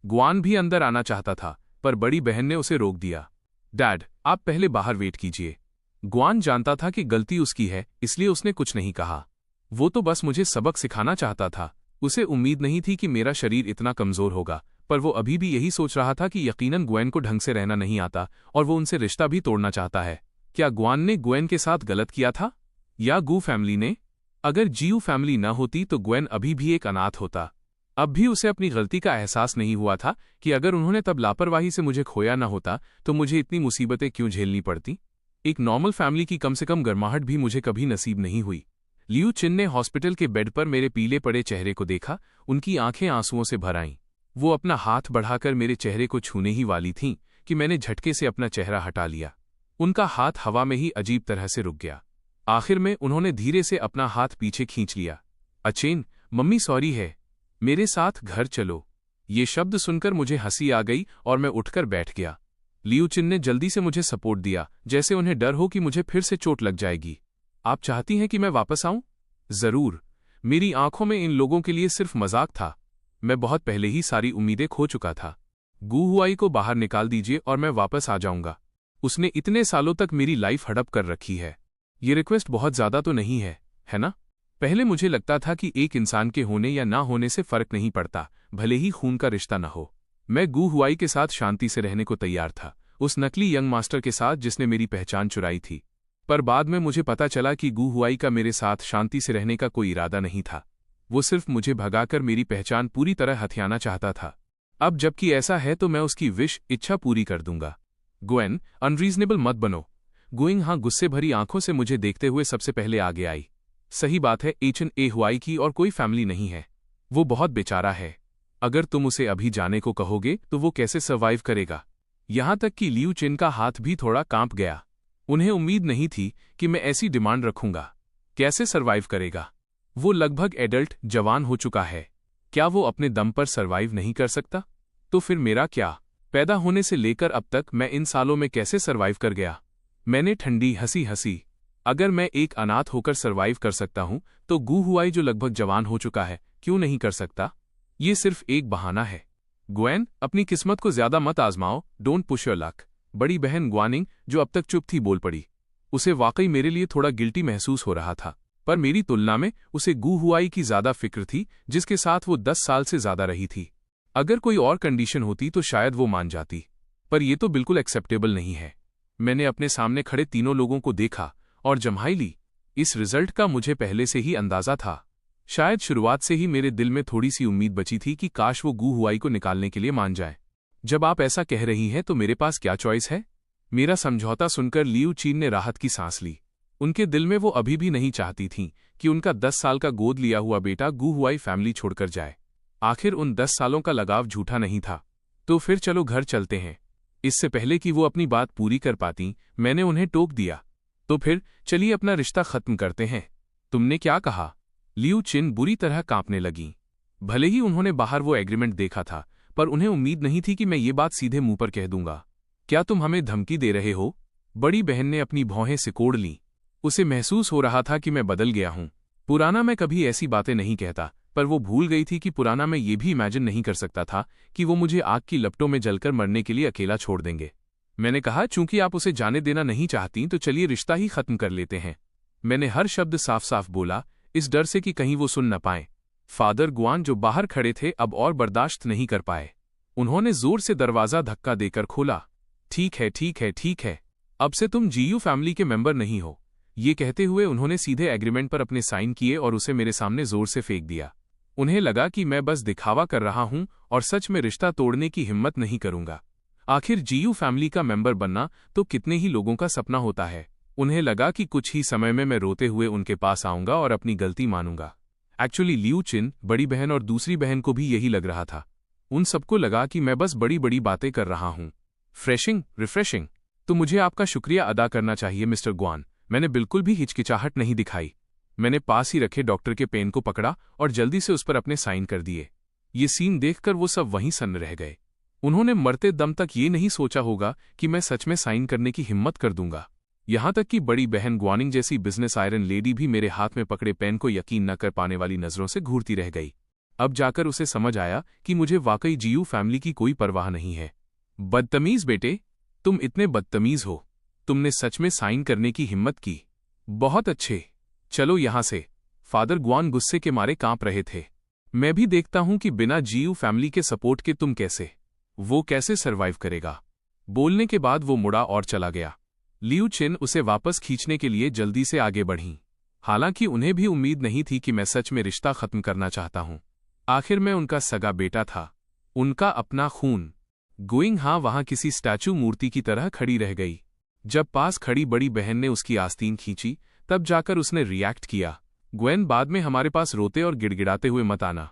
गुआन भी अंदर आना चाहता था, पर बड़ी बहन ने उसे रोक दिया। डैड, आप पहले बाहर वेट कीजिए। ग्वान जानता था कि गलती उसकी है, इसलिए उसने कुछ नहीं कहा। वो तो बस मुझे सबक सिखाना चाहता था। उसे उम्मीद नहीं थी कि मेरा शरीर इतना कमजोर होगा, पर वो अभी भी यही सोच रहा था कि यकीनन ग्वेन को ढंग से रहना नहीं आता और वो उनसे रिश्ता भी तोड़ना चाहता है। क्या ग्वान ने ग्वेन के साथ गलत किया था, या गू फैमिली ने? अगर जीयू फैमिली न होती तो ग्वेन अभी भी एक अनाथ होता। अब भी उसे अपनी गलती का एहसास नहीं हुआ था कि अगर उन्होंने तब लापरवाही से मुझे खोया न होता तो मुझे इतनी मुसीबतें क्यों झेलनी पड़ती। एक नॉर्मल फैमिली की कम से कम गर्माहट भी मुझे कभी नसीब नहीं हुई। लियू चिन ने हॉस्पिटल के बेड पर मेरे पीले पड़े चेहरे को देखा। उनकी आंखें आंसुओं से भर आईं। वो अपना हाथ बढ़ाकर मेरे चेहरे को छूने ही वाली थीं कि मैंने झटके से अपना चेहरा हटा लिया। उनका हाथ हवा में ही अजीब तरह से रुक गया। आखिर में उन्होंने धीरे से अपना हाथ पीछे खींच लिया। अचेन, मम्मी सॉरी है, मेरे साथ घर चलो। ये शब्द सुनकर मुझे हंसी आ गई और मैं उठकर बैठ गया। लियू चिन ने जल्दी से मुझे सपोर्ट दिया, जैसे उन्हें डर हो कि मुझे फिर से चोट लग जाएगी। आप चाहती हैं कि मैं वापस आऊं? जरूर। मेरी आंखों में इन लोगों के लिए सिर्फ मजाक था। मैं बहुत पहले ही सारी उम्मीदें खो चुका था। गू हुआई को बाहर निकाल दीजिए और मैं वापस आ जाऊंगा। उसने इतने सालों तक मेरी लाइफ हड़प कर रखी है। ये रिक्वेस्ट बहुत ज्यादा तो नहीं है ना? पहले मुझे लगता था कि एक इंसान के होने या ना होने से फर्क नहीं पड़ता, भले ही खून का रिश्ता न हो। मैं गू हुआई के साथ शांति से रहने को तैयार था, उस नकली यंग मास्टर के साथ जिसने मेरी पहचान चुराई थी। पर बाद में मुझे पता चला कि गू हुआई का मेरे साथ शांति से रहने का कोई इरादा नहीं था। वो सिर्फ मुझे भगाकर मेरी पहचान पूरी तरह हथियाना चाहता था। अब जबकि ऐसा है तो मैं उसकी इच्छा पूरी कर दूंगा। ग्वेन, अनरीजनेबल मत बनो। गुइंग हाँ गुस्से भरी आंखों से मुझे देखते हुए सबसे पहले आगे आई। सही बात है, एचन ए हुआई की और कोई फैमिली नहीं है। वो बहुत बेचारा है। अगर तुम उसे अभी जाने को कहोगे तो वो कैसे सर्वाइव करेगा? यहां तक कि लियू चिन का हाथ भी थोड़ा कांप गया। उन्हें उम्मीद नहीं थी कि मैं ऐसी डिमांड रखूंगा। कैसे सर्वाइव करेगा? वो लगभग एडल्ट जवान हो चुका है। क्या वो अपने दम पर सर्वाइव नहीं कर सकता? तो फिर मेरा क्या? पैदा होने से लेकर अब तक मैं इन सालों में कैसे सर्वाइव कर गया? मैंने ठंडी हंसी हंसी। अगर मैं एक अनाथ होकर सर्वाइव कर सकता हूं तो गू हुआई जो लगभग जवान हो चुका है क्यों नहीं कर सकता? ये सिर्फ एक बहाना है। ग्वेन, अपनी किस्मत को ज्यादा मत आजमाओ, डोंट पुश योर लक। बड़ी बहन ग्वानिंग, जो अब तक चुप थी, बोल पड़ी। उसे वाकई मेरे लिए थोड़ा गिल्टी महसूस हो रहा था, पर मेरी तुलना में उसे गू हुआई की ज्यादा फिक्र थी, जिसके साथ वो 10 साल से ज्यादा रही थी। अगर कोई और कंडीशन होती तो शायद वो मान जाती, पर यह तो बिल्कुल एक्सेप्टेबल नहीं है। मैंने अपने सामने खड़े तीनों लोगों को देखा और जम्हाई ली। इस रिजल्ट का मुझे पहले से ही अंदाजा था। शायद शुरुआत से ही मेरे दिल में थोड़ी सी उम्मीद बची थी कि काश वो गू हुआई को निकालने के लिए मान जाए। जब आप ऐसा कह रही हैं तो मेरे पास क्या चॉइस है? मेरा समझौता सुनकर लियू चीन ने राहत की सांस ली। उनके दिल में वो अभी भी नहीं चाहती थीं कि उनका 10 साल का गोद लिया हुआ बेटा गू हुआई फैमिली छोड़कर जाए। आखिर उन 10 सालों का लगाव झूठा नहीं था। तो फिर चलो घर चलते हैं। इससे पहले कि वो अपनी बात पूरी कर पाती, मैंने उन्हें टोक दिया। तो फिर चलिए अपना रिश्ता खत्म करते हैं। तुमने क्या कहा? लियू चिन बुरी तरह कांपने लगी। भले ही उन्होंने बाहर वो एग्रीमेंट देखा था, पर उन्हें उम्मीद नहीं थी कि मैं ये बात सीधे मुंह पर कह दूंगा। क्या तुम हमें धमकी दे रहे हो? बड़ी बहन ने अपनी भौहें सिकोड़ लीं। उसे महसूस हो रहा था कि मैं बदल गया हूं। पुराना मैं कभी ऐसी बातें नहीं कहता, पर वो भूल गई थी कि पुराना मैं ये भी इमेजिन नहीं कर सकता था कि वो मुझे आग की लपटों में जलकर मरने के लिए अकेला छोड़ देंगे। मैंने कहा, चूंकि आप उसे जाने देना नहीं चाहती तो चलिए रिश्ता ही खत्म कर लेते हैं। मैंने हर शब्द साफ साफ बोला, इस डर से कि कहीं वो सुन न पाए। फादर गुआन, जो बाहर खड़े थे, अब और बर्दाश्त नहीं कर पाए। उन्होंने जोर से दरवाजा धक्का देकर खोला। ठीक है, ठीक है, ठीक है, अब से तुम जीयू फैमिली के मेंबर नहीं हो। ये कहते हुए उन्होंने सीधे एग्रीमेंट पर अपने साइन किए और उसे मेरे सामने जोर से फेंक दिया। उन्हें लगा कि मैं बस दिखावा कर रहा हूं और सच में रिश्ता तोड़ने की हिम्मत नहीं करूंगा। आखिर जीयू फैमिली का मेंबर बनना तो कितने ही लोगों का सपना होता है। उन्हें लगा कि कुछ ही समय में मैं रोते हुए उनके पास आऊंगा और अपनी गलती मानूंगा। एक्चुअली लियू चिन, बड़ी बहन और दूसरी बहन को भी यही लग रहा था। उन सबको लगा कि मैं बस बड़ी बड़ी बातें कर रहा हूं। रिफ्रेशिंग। तो मुझे आपका शुक्रिया अदा करना चाहिए मिस्टर ग्वान। मैंने बिल्कुल भी हिचकिचाहट नहीं दिखाई। मैंने पास ही रखे डॉक्टर के पेन को पकड़ा और जल्दी से उस पर अपने साइन कर दिए। ये सीन देखकर वो सब वहीं सन्न रह गए। उन्होंने मरते दम तक ये नहीं सोचा होगा कि मैं सच में साइन करने की हिम्मत कर दूंगा। यहां तक कि बड़ी बहन ग्वानिंग जैसी बिजनेस आयरन लेडी भी मेरे हाथ में पकड़े पेन को यकीन न कर पाने वाली नजरों से घूरती रह गई। अब जाकर उसे समझ आया कि मुझे वाकई जीयू फैमिली की कोई परवाह नहीं है। बदतमीज बेटे, तुम इतने बदतमीज हो। तुमने सच में साइन करने की हिम्मत की। बहुत अच्छे, चलो यहां से। फादर गुआन गुस्से के मारे कांप रहे थे। मैं भी देखता हूं कि बिना जीयू फैमिली के सपोर्ट के वो कैसे सरवाइव करेगा। बोलने के बाद वो मुड़ा और चला गया। लियू चिन उसे वापस खींचने के लिए जल्दी से आगे बढ़ीं। हालांकि उन्हें भी उम्मीद नहीं थी कि मैं सच में रिश्ता खत्म करना चाहता हूं। आखिर मैं उनका सगा बेटा था, उनका अपना खून। गुइंग हां वहां किसी स्टैचू मूर्ति की तरह खड़ी रह गई। जब पास खड़ी बड़ी बहन ने उसकी आस्तीन खींची, तब जाकर उसने रिएक्ट किया। ग्वेन, बाद में हमारे पास रोते और गिड़गिड़ाते हुए मत आना।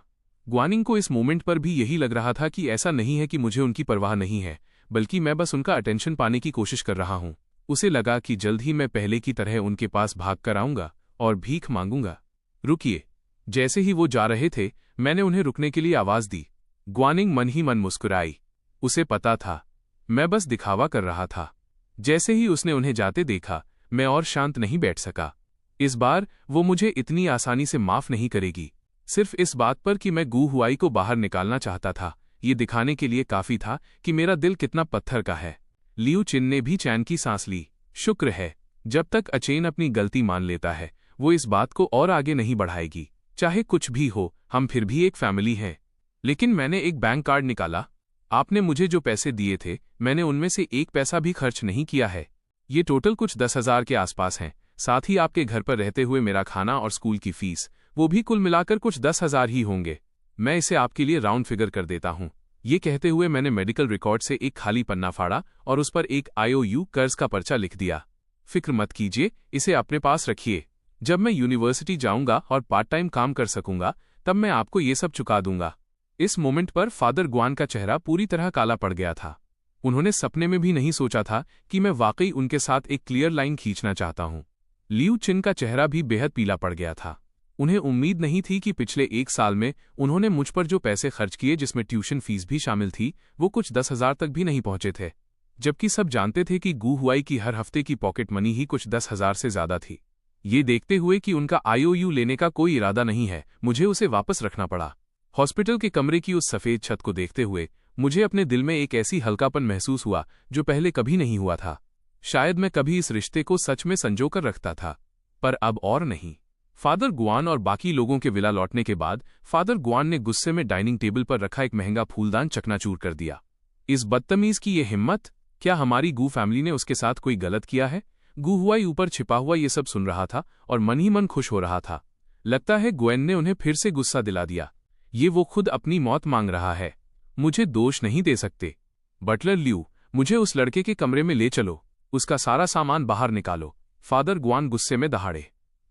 ग्वानिंग को इस मोमेंट पर भी यही लग रहा था कि ऐसा नहीं है कि मुझे उनकी परवाह नहीं है, बल्कि मैं बस उनका अटेंशन पाने की कोशिश कर रहा हूं। उसे लगा कि जल्द ही मैं पहले की तरह उनके पास भाग कर आऊंगा और भीख मांगूंगा। रुकिए। जैसे ही वो जा रहे थे, मैंने उन्हें रुकने के लिए आवाज दी। ग्वानिंग मन ही मन मुस्कुराई। उसे पता था, मैं बस दिखावा कर रहा था। जैसे ही उसने उन्हें जाते देखा, मैं और शांत नहीं बैठ सका। इस बार वो मुझे इतनी आसानी से माफ नहीं करेगी। सिर्फ इस बात पर कि मैं गू हुआई को बाहर निकालना चाहता था, ये दिखाने के लिए काफी था कि मेरा दिल कितना पत्थर का है। लियू चिन ने भी चैन की सांस ली। शुक्र है, जब तक अचेन अपनी गलती मान लेता है, वो इस बात को और आगे नहीं बढ़ाएगी। चाहे कुछ भी हो, हम फिर भी एक फैमिली हैं। लेकिन मैंने एक बैंक कार्ड निकाला। आपने मुझे जो पैसे दिए थे, मैंने उनमें से एक पैसा भी खर्च नहीं किया है। ये टोटल कुछ 10,000 के आसपास हैं। साथ ही आपके घर पर रहते हुए मेरा खाना और स्कूल की फीस, वो भी कुल मिलाकर कुछ 10,000 ही होंगे। मैं इसे आपके लिए राउंड फिगर कर देता हूं। ये कहते हुए मैंने मेडिकल रिकॉर्ड से एक खाली पन्ना फाड़ा और उस पर एक IOU कर्ज का पर्चा लिख दिया। फिक्र मत कीजिए, इसे अपने पास रखिए। जब मैं यूनिवर्सिटी जाऊंगा और पार्ट टाइम काम कर सकूंगा, तब मैं आपको ये सब चुका दूंगा। इस मोमेंट पर फादर गुआन का चेहरा पूरी तरह काला पड़ गया था। उन्होंने सपने में भी नहीं सोचा था कि मैं वाकई उनके साथ एक क्लियर लाइन खींचना चाहता हूं। लियू चिन का चेहरा भी बेहद पीला पड़ गया था। उन्हें उम्मीद नहीं थी कि पिछले 1 साल में उन्होंने मुझ पर जो पैसे खर्च किए, जिसमें ट्यूशन फीस भी शामिल थी, वो कुछ 10,000 तक भी नहीं पहुंचे थे। जबकि सब जानते थे कि गू हुआई की हर हफ्ते की पॉकेट मनी ही कुछ 10,000 से ज्यादा थी। ये देखते हुए कि उनका IOU लेने का कोई इरादा नहीं है, मुझे उसे वापस रखना पड़ा। हॉस्पिटल के कमरे की उस सफेद छत को देखते हुए मुझे अपने दिल में एक ऐसी हल्कापन महसूस हुआ जो पहले कभी नहीं हुआ था। शायद मैं कभी इस रिश्ते को सच में संजोकर रखता था, पर अब और नहीं। फादर गुआन और बाकी लोगों के विला लौटने के बाद फादर गुआन ने गुस्से में डाइनिंग टेबल पर रखा एक महंगा फूलदान चकनाचूर कर दिया। इस बदतमीज की ये हिम्मत! क्या हमारी गू फैमिली ने उसके साथ कोई गलत किया है? गू हुआई ऊपर छिपा हुआ ये सब सुन रहा था और मन ही मन खुश हो रहा था। लगता है ग्वेन ने उन्हें फिर से गुस्सा दिला दिया। ये वो खुद अपनी मौत मांग रहा है। मुझे दोष नहीं दे सकते। बटलर लियू, मुझे उस लड़के के कमरे में ले चलो। उसका सारा सामान बाहर निकालो। फादर गुआन गुस्से में दहाड़े।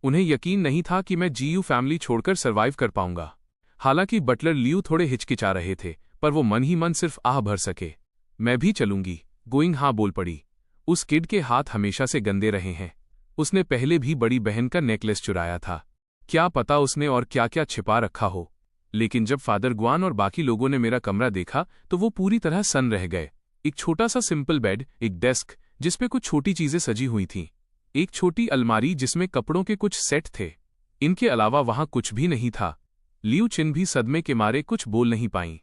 उन्हें यकीन नहीं था कि मैं जीयू फैमिली छोड़कर सरवाइव कर पाऊंगा। हालांकि बटलर लियू थोड़े हिचकिचा रहे थे, पर वो मन ही मन सिर्फ आह भर सके। मैं भी चलूंगी, गोइंग हां बोल पड़ी। उस किड के हाथ हमेशा से गंदे रहे हैं। उसने पहले भी बड़ी बहन का नेकलेस चुराया था। क्या पता उसने और क्या क्या छिपा रखा हो। लेकिन जब फादर गुआन और बाकी लोगों ने मेरा कमरा देखा तो वो पूरी तरह सन्न रह गए। एक छोटा सा सिंपल बेड, एक डेस्क जिसपे कुछ छोटी चीजें सजी हुई थीं, एक छोटी अलमारी जिसमें कपड़ों के कुछ सेट थे। इनके अलावा वहां कुछ भी नहीं था। लियू चिन भी सदमे के मारे कुछ बोल नहीं पाईं।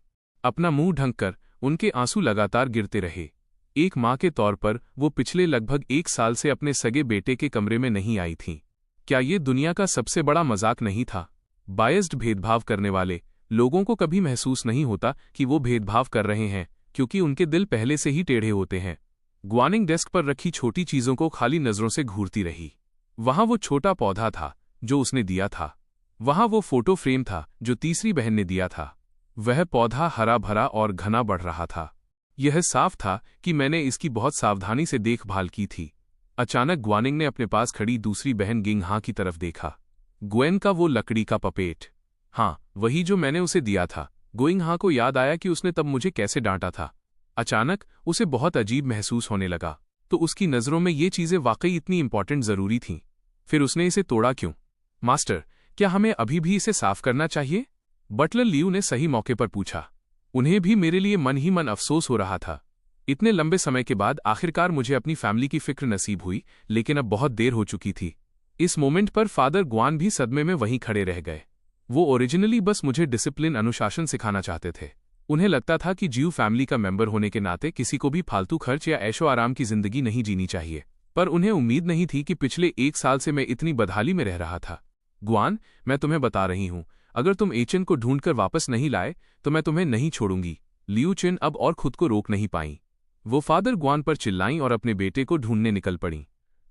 अपना मुंह ढंक कर उनके आंसू लगातार गिरते रहे। एक माँ के तौर पर वो पिछले लगभग 1 साल से अपने सगे बेटे के कमरे में नहीं आई थीं। क्या ये दुनिया का सबसे बड़ा मजाक नहीं था? बायस्ड भेदभाव करने वाले लोगों को कभी महसूस नहीं होता कि वो भेदभाव कर रहे हैं, क्योंकि उनके दिल पहले से ही टेढ़े होते हैं। ग्वानिंग डेस्क पर रखी छोटी चीजों को खाली नजरों से घूरती रही। वहां वो छोटा पौधा था जो उसने दिया था। वहां वो फोटो फ्रेम था जो तीसरी बहन ने दिया था। वह पौधा हरा भरा और घना बढ़ रहा था। यह साफ था कि मैंने इसकी बहुत सावधानी से देखभाल की थी। अचानक ग्वानिंग ने अपने पास खड़ी दूसरी बहन गिंग हां की तरफ देखा। ग्वेन का वो लकड़ी का पपेट, हाँ वही जो मैंने उसे दिया था। गोइंग हां को याद आया कि उसने तब मुझे कैसे डांटा था। अचानक उसे बहुत अजीब महसूस होने लगा। तो उसकी नज़रों में ये चीज़ें वाकई इतनी इंपॉर्टेंट ज़रूरी थीं। फिर उसने इसे तोड़ा क्यों? मास्टर, क्या हमें अभी भी इसे साफ करना चाहिए? बटलर लियू ने सही मौके पर पूछा। उन्हें भी मेरे लिए मन ही मन अफसोस हो रहा था। इतने लंबे समय के बाद आखिरकार मुझे अपनी फैमिली की फिक्र नसीब हुई, लेकिन अब बहुत देर हो चुकी थी। इस मोमेंट पर फादर गुआन भी सदमे में वहीं खड़े रह गए। वो ओरिजिनली बस मुझे डिसिप्लिन, अनुशासन सिखाना चाहते थे। उन्हें लगता था कि जीयू फैमिली का मेंबर होने के नाते किसी को भी फालतू खर्च या ऐशो आराम की जिंदगी नहीं जीनी चाहिए, पर उन्हें उम्मीद नहीं थी कि पिछले 1 साल से मैं इतनी बदहाली में रह रहा था। गुआन, मैं तुम्हें बता रही हूं, अगर तुम एचेन को ढूंढकर वापस नहीं लाए तो मैं तुम्हें नहीं छोड़ूंगी। लियू चिन अब और खुद को रोक नहीं पाई। वो फादर गुआन पर चिल्लाईं और अपने बेटे को ढूंढने निकल पड़ीं।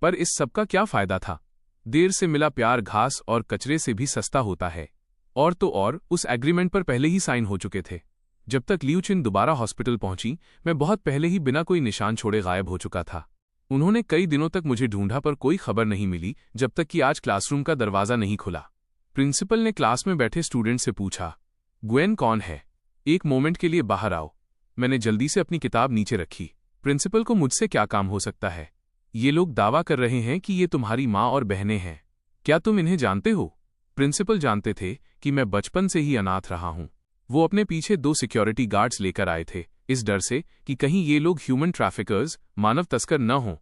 पर इस सबका क्या फायदा था? देर से मिला प्यार घास और कचरे से भी सस्ता होता है। और तो और उस एग्रीमेंट पर पहले ही साइन हो चुके थे। जब तक लियू चिन दोबारा हॉस्पिटल पहुंची, मैं बहुत पहले ही बिना कोई निशान छोड़े गायब हो चुका था। उन्होंने कई दिनों तक मुझे ढूंढा पर कोई खबर नहीं मिली, जब तक कि आज क्लासरूम का दरवाजा नहीं खुला। प्रिंसिपल ने क्लास में बैठे स्टूडेंट से पूछा, ग्वेन कौन है? एक मोमेंट के लिए बाहर आओ। मैंने जल्दी से अपनी किताब नीचे रखी। प्रिंसिपल को मुझसे क्या काम हो सकता है? ये लोग दावा कर रहे हैं कि ये तुम्हारी माँ और बहनें हैं। क्या तुम इन्हें जानते हो? प्रिंसिपल जानते थे कि मैं बचपन से ही अनाथ रहा हूं। वो अपने पीछे 2 सिक्योरिटी गार्ड्स लेकर आए थे, इस डर से कि कहीं ये लोग ह्यूमन ट्रैफिकर्स, मानव तस्कर न हों।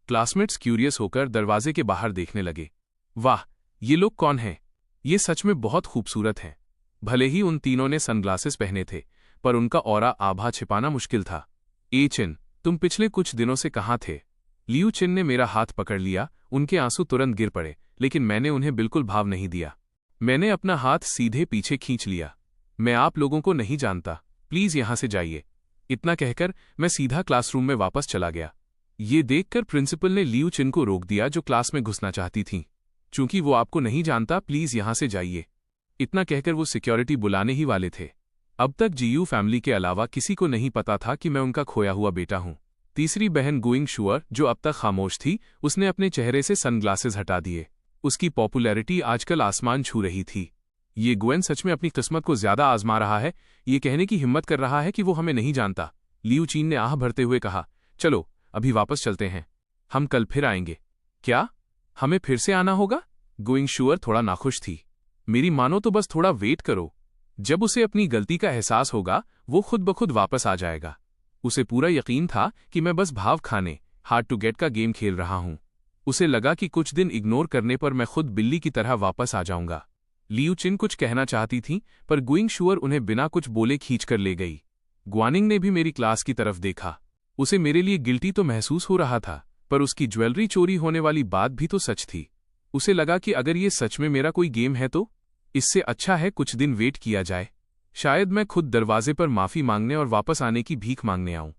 क्लासमेट्स क्यूरियस होकर दरवाजे के बाहर देखने लगे। वाह, ये लोग कौन हैं? ये सच में बहुत खूबसूरत हैं। भले ही उन तीनों ने सनग्लासेस पहने थे, पर उनका ऑरा आभा छिपाना मुश्किल था। एचिन, तुम पिछले कुछ दिनों से कहाँ थे? लियू चिन ने मेरा हाथ पकड़ लिया। उनके आंसू तुरंत गिर पड़े, लेकिन मैंने उन्हें बिल्कुल भाव नहीं दिया। मैंने अपना हाथ सीधे पीछे खींच लिया। मैं आप लोगों को नहीं जानता, प्लीज यहां से जाइए। इतना कहकर मैं सीधा क्लासरूम में वापस चला गया। ये देखकर प्रिंसिपल ने लियू चिन को रोक दिया, जो क्लास में घुसना चाहती थीं। चूंकि वो आपको नहीं जानता, प्लीज यहां से जाइए। इतना कहकर वो सिक्योरिटी बुलाने ही वाले थे। अब तक जीयू फैमिली के अलावा किसी को नहीं पता था कि मैं उनका खोया हुआ बेटा हूं। तीसरी बहन गुइंग शुअर, जो अब तक खामोश थी, उसने अपने चेहरे से सनग्लासेस हटा दिए। उसकी पॉपुलैरिटी आजकल आसमान छू रही थी। ये ग्वेन सच में अपनी किस्मत को ज्यादा आजमा रहा है। ये कहने की हिम्मत कर रहा है कि वो हमें नहीं जानता। लियू चिन ने आह भरते हुए कहा, चलो अभी वापस चलते हैं, हम कल फिर आएंगे। क्या हमें फिर से आना होगा? गुइंग शुअर थोड़ा नाखुश थी। मेरी मानो तो बस थोड़ा वेट करो। जब उसे अपनी गलती का एहसास होगा, वो खुद ब खुद वापस आ जाएगा। उसे पूरा यकीन था कि मैं बस भाव खाने, हार्ड टू गेट का गेम खेल रहा हूं। उसे लगा कि कुछ दिन इग्नोर करने पर मैं खुद बिल्ली की तरह वापस आ जाऊंगा। लियू चिन कुछ कहना चाहती थी, पर गुइंग शुअर उन्हें बिना कुछ बोले खींचकर ले गई। ग्वानिंग ने भी मेरी क्लास की तरफ देखा। उसे मेरे लिए गिल्टी तो महसूस हो रहा था, पर उसकी ज्वेलरी चोरी होने वाली बात भी तो सच थी। उसे लगा कि अगर ये सच में मेरा कोई गेम है तो इससे अच्छा है कुछ दिन वेट किया जाए। शायद मैं खुद दरवाजे पर माफी मांगने और वापस आने की भीख मांगने आऊं।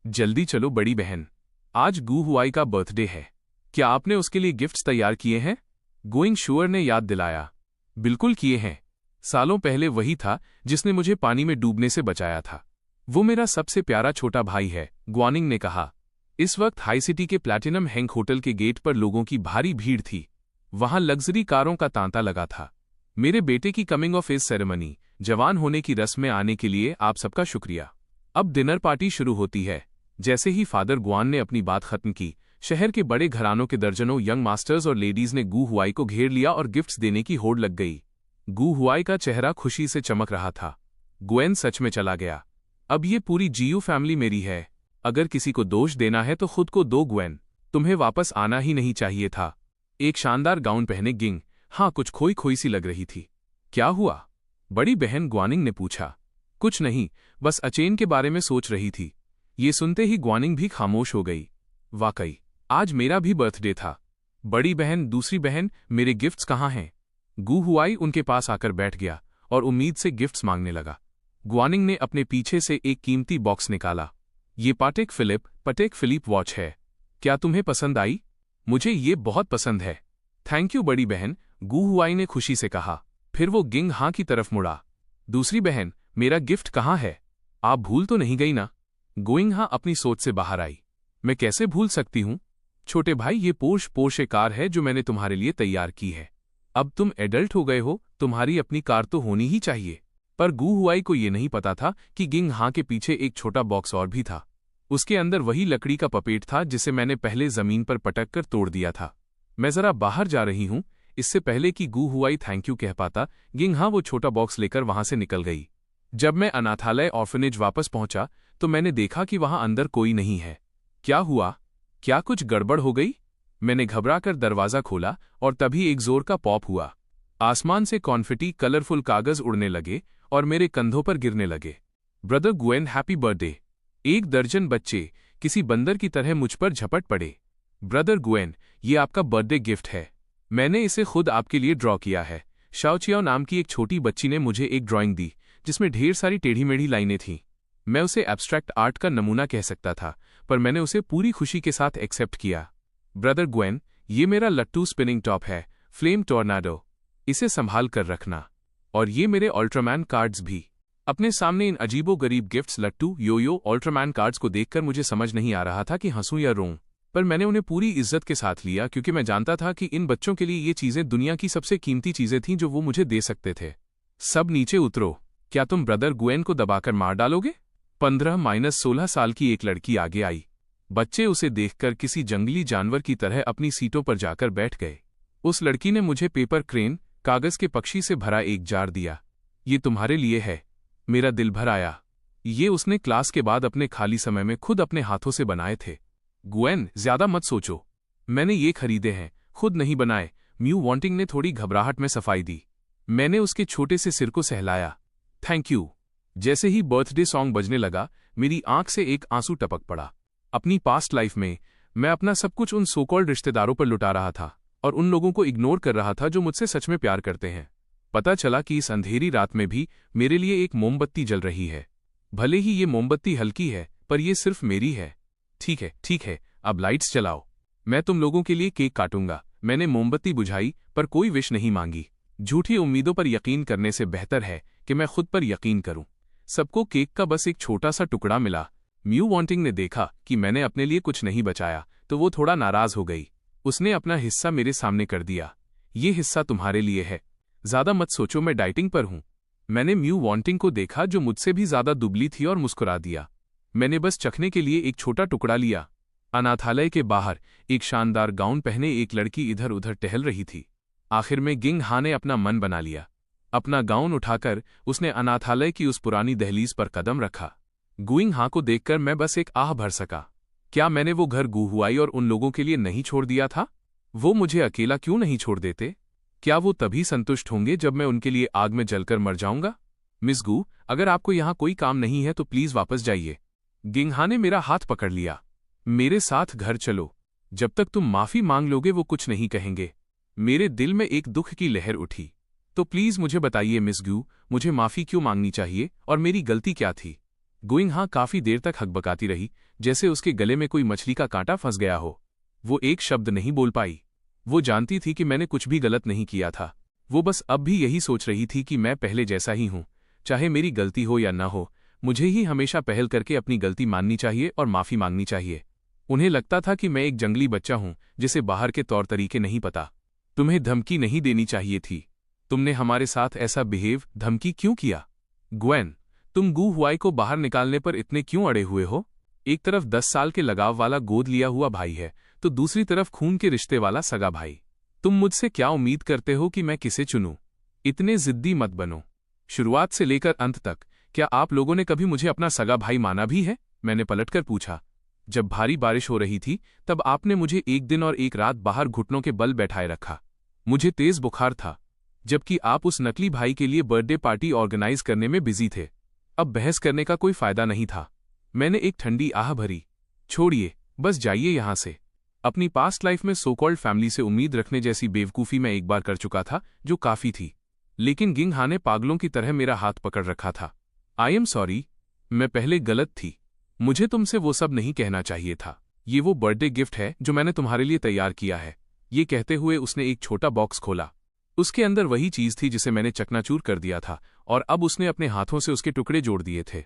जल्दी चलो बड़ी बहन, आज गू हुआई का बर्थडे है। क्या आपने उसके लिए गिफ्ट्स तैयार किए हैं? गोइंग शुअर ने याद दिलाया। बिल्कुल किए हैं। सालों पहले वही था जिसने मुझे पानी में डूबने से बचाया था। वो मेरा सबसे प्यारा छोटा भाई है, ग्वानिंग ने कहा। इस वक्त हाई सिटी के प्लैटिनम हैंक होटल के गेट पर लोगों की भारी भीड़ थी। वहां लग्जरी कारों का तांता लगा था। मेरे बेटे की कमिंग ऑफ एज सेरेमनी, जवान होने की रस्म में आने के लिए आप सबका शुक्रिया। अब डिनर पार्टी शुरू होती है। जैसे ही फादर गुआन ने अपनी बात खत्म की, शहर के बड़े घरानों के दर्जनों यंग मास्टर्स और लेडीज ने गू हुआई को घेर लिया और गिफ्ट्स देने की होड़ लग गई। गू हुआई का चेहरा खुशी से चमक रहा था। ग्वेन सच में चला गया। अब ये पूरी जीयू फैमिली मेरी है। अगर किसी को दोष देना है तो खुद को दो ग्वेन। तुम्हें वापस आना ही नहीं चाहिए था। एक शानदार गाउन पहने गिंग, हाँ, कुछ खोई खोई सी लग रही थी। क्या हुआ? बड़ी बहन ग्वानिंग ने पूछा। कुछ नहीं, बस अचेन के बारे में सोच रही थी। ये सुनते ही ग्वानिंग भी खामोश हो गई। वाकई आज मेरा भी बर्थडे था। बड़ी बहन, दूसरी बहन, मेरे गिफ्ट्स कहाँ हैं? गू हुआई उनके पास आकर बैठ गया और उम्मीद से गिफ्ट्स मांगने लगा। ग्वानिंग ने अपने पीछे से एक कीमती बॉक्स निकाला। ये पाटेक फिलिप वॉच है। क्या तुम्हें पसंद आई? मुझे ये बहुत पसंद है। थैंक यू बड़ी बहन, गू हुआई ने खुशी से कहा। फिर वो गिंग हाँ की तरफ मुड़ा। दूसरी बहन, मेरा गिफ्ट कहाँ है? आप भूल तो नहीं गई ना? गोइंग हाँ अपनी सोच से बाहर आई। मैं कैसे भूल सकती हूँ? छोटे भाई, ये पोर्शे कार है जो मैंने तुम्हारे लिए तैयार की है। अब तुम एडल्ट हो गए हो, तुम्हारी अपनी कार तो होनी ही चाहिए। पर गू हुआई को ये नहीं पता था कि गिंग हाँ के पीछे एक छोटा बॉक्स और भी था। उसके अंदर वही लकड़ी का पपेट था जिसे मैंने पहले जमीन पर पटक कर तोड़ दिया था। मैं जरा बाहर जा रही हूँ। इससे पहले कि गू हुआई थैंक यू कह पाता, गिंग हाँ वो छोटा बॉक्स लेकर वहां से निकल गई। जब मैं अनाथालय ऑर्फनेज वापस पहुंचा तो मैंने देखा कि वहां अंदर कोई नहीं है। क्या हुआ? क्या कुछ गड़बड़ हो गई? मैंने घबराकर दरवाजा खोला और तभी एक जोर का पॉप हुआ। आसमान से कॉन्फिटी, कलरफुल कागज उड़ने लगे और मेरे कंधों पर गिरने लगे। Brother गुएन happy birthday. 1 दर्जन बच्चे किसी बंदर की तरह मुझ पर झपट पड़े। ब्रदर गुएन, ये आपका बर्थडे गिफ्ट है। मैंने इसे खुद आपके लिए ड्रॉ किया है। शाओचियाओ नाम की एक छोटी बच्ची ने मुझे एक ड्राइंग दी जिसमें ढेर सारी टेढ़ी मेढ़ी लाइनें थीं। मैं उसे एब्स्ट्रैक्ट आर्ट का नमूना कह सकता था, पर मैंने उसे पूरी खुशी के साथ एक्सेप्ट किया। ब्रदर गुएन, ये मेरा लट्टू स्पिनिंग टॉप है, फ्लेम टॉर्नाडो। इसे संभाल कर रखना। और ये मेरे अल्ट्रामैन कार्ड्स भी। अपने सामने इन अजीबो-गरीब गिफ्ट्स, लट्टू, योयो, अल्ट्रामैन कार्ड्स को देखकर मुझे समझ नहीं आ रहा था कि हंसूं या रोऊं, पर मैंने उन्हें पूरी इज्जत के साथ लिया क्योंकि मैं जानता था कि इन बच्चों के लिए ये चीजें दुनिया की सबसे कीमती चीजें थीं जो वो मुझे दे सकते थे। सब नीचे उतरो। क्या तुम ब्रदर गुएन को दबाकर मार डालोगे? 15-16 साल की एक लड़की आगे आई। बच्चे उसे देखकर किसी जंगली जानवर की तरह अपनी सीटों पर जाकर बैठ गए। उस लड़की ने मुझे पेपर क्रेन, कागज के पक्षी से भरा एक जार दिया। ये तुम्हारे लिए है। मेरा दिल भर आया। ये उसने क्लास के बाद अपने खाली समय में खुद अपने हाथों से बनाए थे। गुएन, ज्यादा मत सोचो। मैंने ये खरीदे हैं, खुद नहीं बनाए। म्यू वॉन्टिंग ने थोड़ी घबराहट में सफाई दी। मैंने उसके छोटे से सिर को सहलाया। Thank you. जैसे ही बर्थडे सॉन्ग बजने लगा, मेरी आंख से एक आंसू टपक पड़ा। अपनी पास्ट लाइफ में मैं अपना सब कुछ उन सोकॉल्ड रिश्तेदारों पर लुटा रहा था और उन लोगों को इग्नोर कर रहा था जो मुझसे सच में प्यार करते हैं। पता चला कि इस अंधेरी रात में भी मेरे लिए एक मोमबत्ती जल रही है। भले ही ये मोमबत्ती हल्की है, पर यह सिर्फ मेरी है। ठीक है, अब लाइट्स जलाओ। मैं तुम लोगों के लिए केक काटूंगा। मैंने मोमबत्ती बुझाई, पर कोई विश नहीं मांगी। झूठी उम्मीदों पर यकीन करने से बेहतर है कि मैं खुद पर यकीन करूं। सबको केक का बस एक छोटा सा टुकड़ा मिला। म्यू वॉन्टिंग ने देखा कि मैंने अपने लिए कुछ नहीं बचाया, तो वो थोड़ा नाराज हो गई। उसने अपना हिस्सा मेरे सामने कर दिया। ये हिस्सा तुम्हारे लिए है। ज्यादा मत सोचो, मैं डाइटिंग पर हूं। मैंने म्यू वॉन्टिंग को देखा जो मुझसे भी ज्यादा दुबली थी और मुस्कुरा दिया। मैंने बस चखने के लिए एक छोटा टुकड़ा लिया। अनाथालय के बाहर एक शानदार गाउन पहने एक लड़की इधर उधर टहल रही थी। आखिर में गिंग हा ने अपना मन बना लिया। अपना गाउन उठाकर उसने अनाथालय की उस पुरानी दहलीज पर कदम रखा। गुइंग हा को देखकर मैं बस एक आह भर सका। क्या मैंने वो घर गुहुआई और उन लोगों के लिए नहीं छोड़ दिया था? वो मुझे अकेला क्यों नहीं छोड़ देते? क्या वो तभी संतुष्ट होंगे जब मैं उनके लिए आग में जलकर मर जाऊंगा? मिस गू, अगर आपको यहां कोई काम नहीं है तो प्लीज वापस जाइए। गिंगहा ने मेरा हाथ पकड़ लिया। मेरे साथ घर चलो। जब तक तुम माफी मांग लोगे वो कुछ नहीं कहेंगे। मेरे दिल में एक दुख की लहर उठी। तो प्लीज मुझे बताइए मिस गू, मुझे माफी क्यों मांगनी चाहिए और मेरी गलती क्या थी? गुइंगहा काफी देर तक हकबकाती रही, जैसे उसके गले में कोई मछली का कांटा फंस गया हो। वो एक शब्द नहीं बोल पाई। वो जानती थी कि मैंने कुछ भी गलत नहीं किया था। वो बस अब भी यही सोच रही थी कि मैं पहले जैसा ही हूं। चाहे मेरी गलती हो या न हो, मुझे ही हमेशा पहल करके अपनी गलती माननी चाहिए और माफी मांगनी चाहिए। उन्हें लगता था कि मैं एक जंगली बच्चा हूं जिसे बाहर के तौर तरीके नहीं पता। तुम्हें धमकी नहीं देनी चाहिए थी। तुमने हमारे साथ ऐसा धमकी क्यों किया? ग्वेन, तुम गू हुआई को बाहर निकालने पर इतने क्यों अड़े हुए हो? एक तरफ 10 साल के लगाव वाला गोद लिया हुआ भाई है, तो दूसरी तरफ खून के रिश्ते वाला सगा भाई। तुम मुझसे क्या उम्मीद करते हो कि मैं किसे चुनूं? इतने जिद्दी मत बनो। शुरुआत से लेकर अंत तक क्या आप लोगों ने कभी मुझे अपना सगा भाई माना भी है? मैंने पलटकर पूछा। जब भारी बारिश हो रही थी तब आपने मुझे एक दिन और एक रात बाहर घुटनों के बल बैठाए रखा। मुझे तेज बुखार था, जबकि आप उस नकली भाई के लिए बर्थडे पार्टी ऑर्गेनाइज करने में बिजी थे। अब बहस करने का कोई फायदा नहीं था। मैंने एक ठंडी आह भरी। छोड़िए, बस जाइए यहां से। अपनी पास्ट लाइफ में सोकॉल्ड फैमिली से उम्मीद रखने जैसी बेवकूफ़ी मैं एक बार कर चुका था, जो काफ़ी थी। लेकिन गिंगहा ने पागलों की तरह मेरा हाथ पकड़ रखा था। आई एम सॉरी, मैं पहले गलत थी। मुझे तुमसे वो सब नहीं कहना चाहिए था। ये वो बर्थडे गिफ्ट है जो मैंने तुम्हारे लिए तैयार किया है। ये कहते हुए उसने एक छोटा बॉक्स खोला। उसके अंदर वही चीज थी जिसे मैंने चकनाचूर कर दिया था, और अब उसने अपने हाथों से उसके टुकड़े जोड़ दिए थे।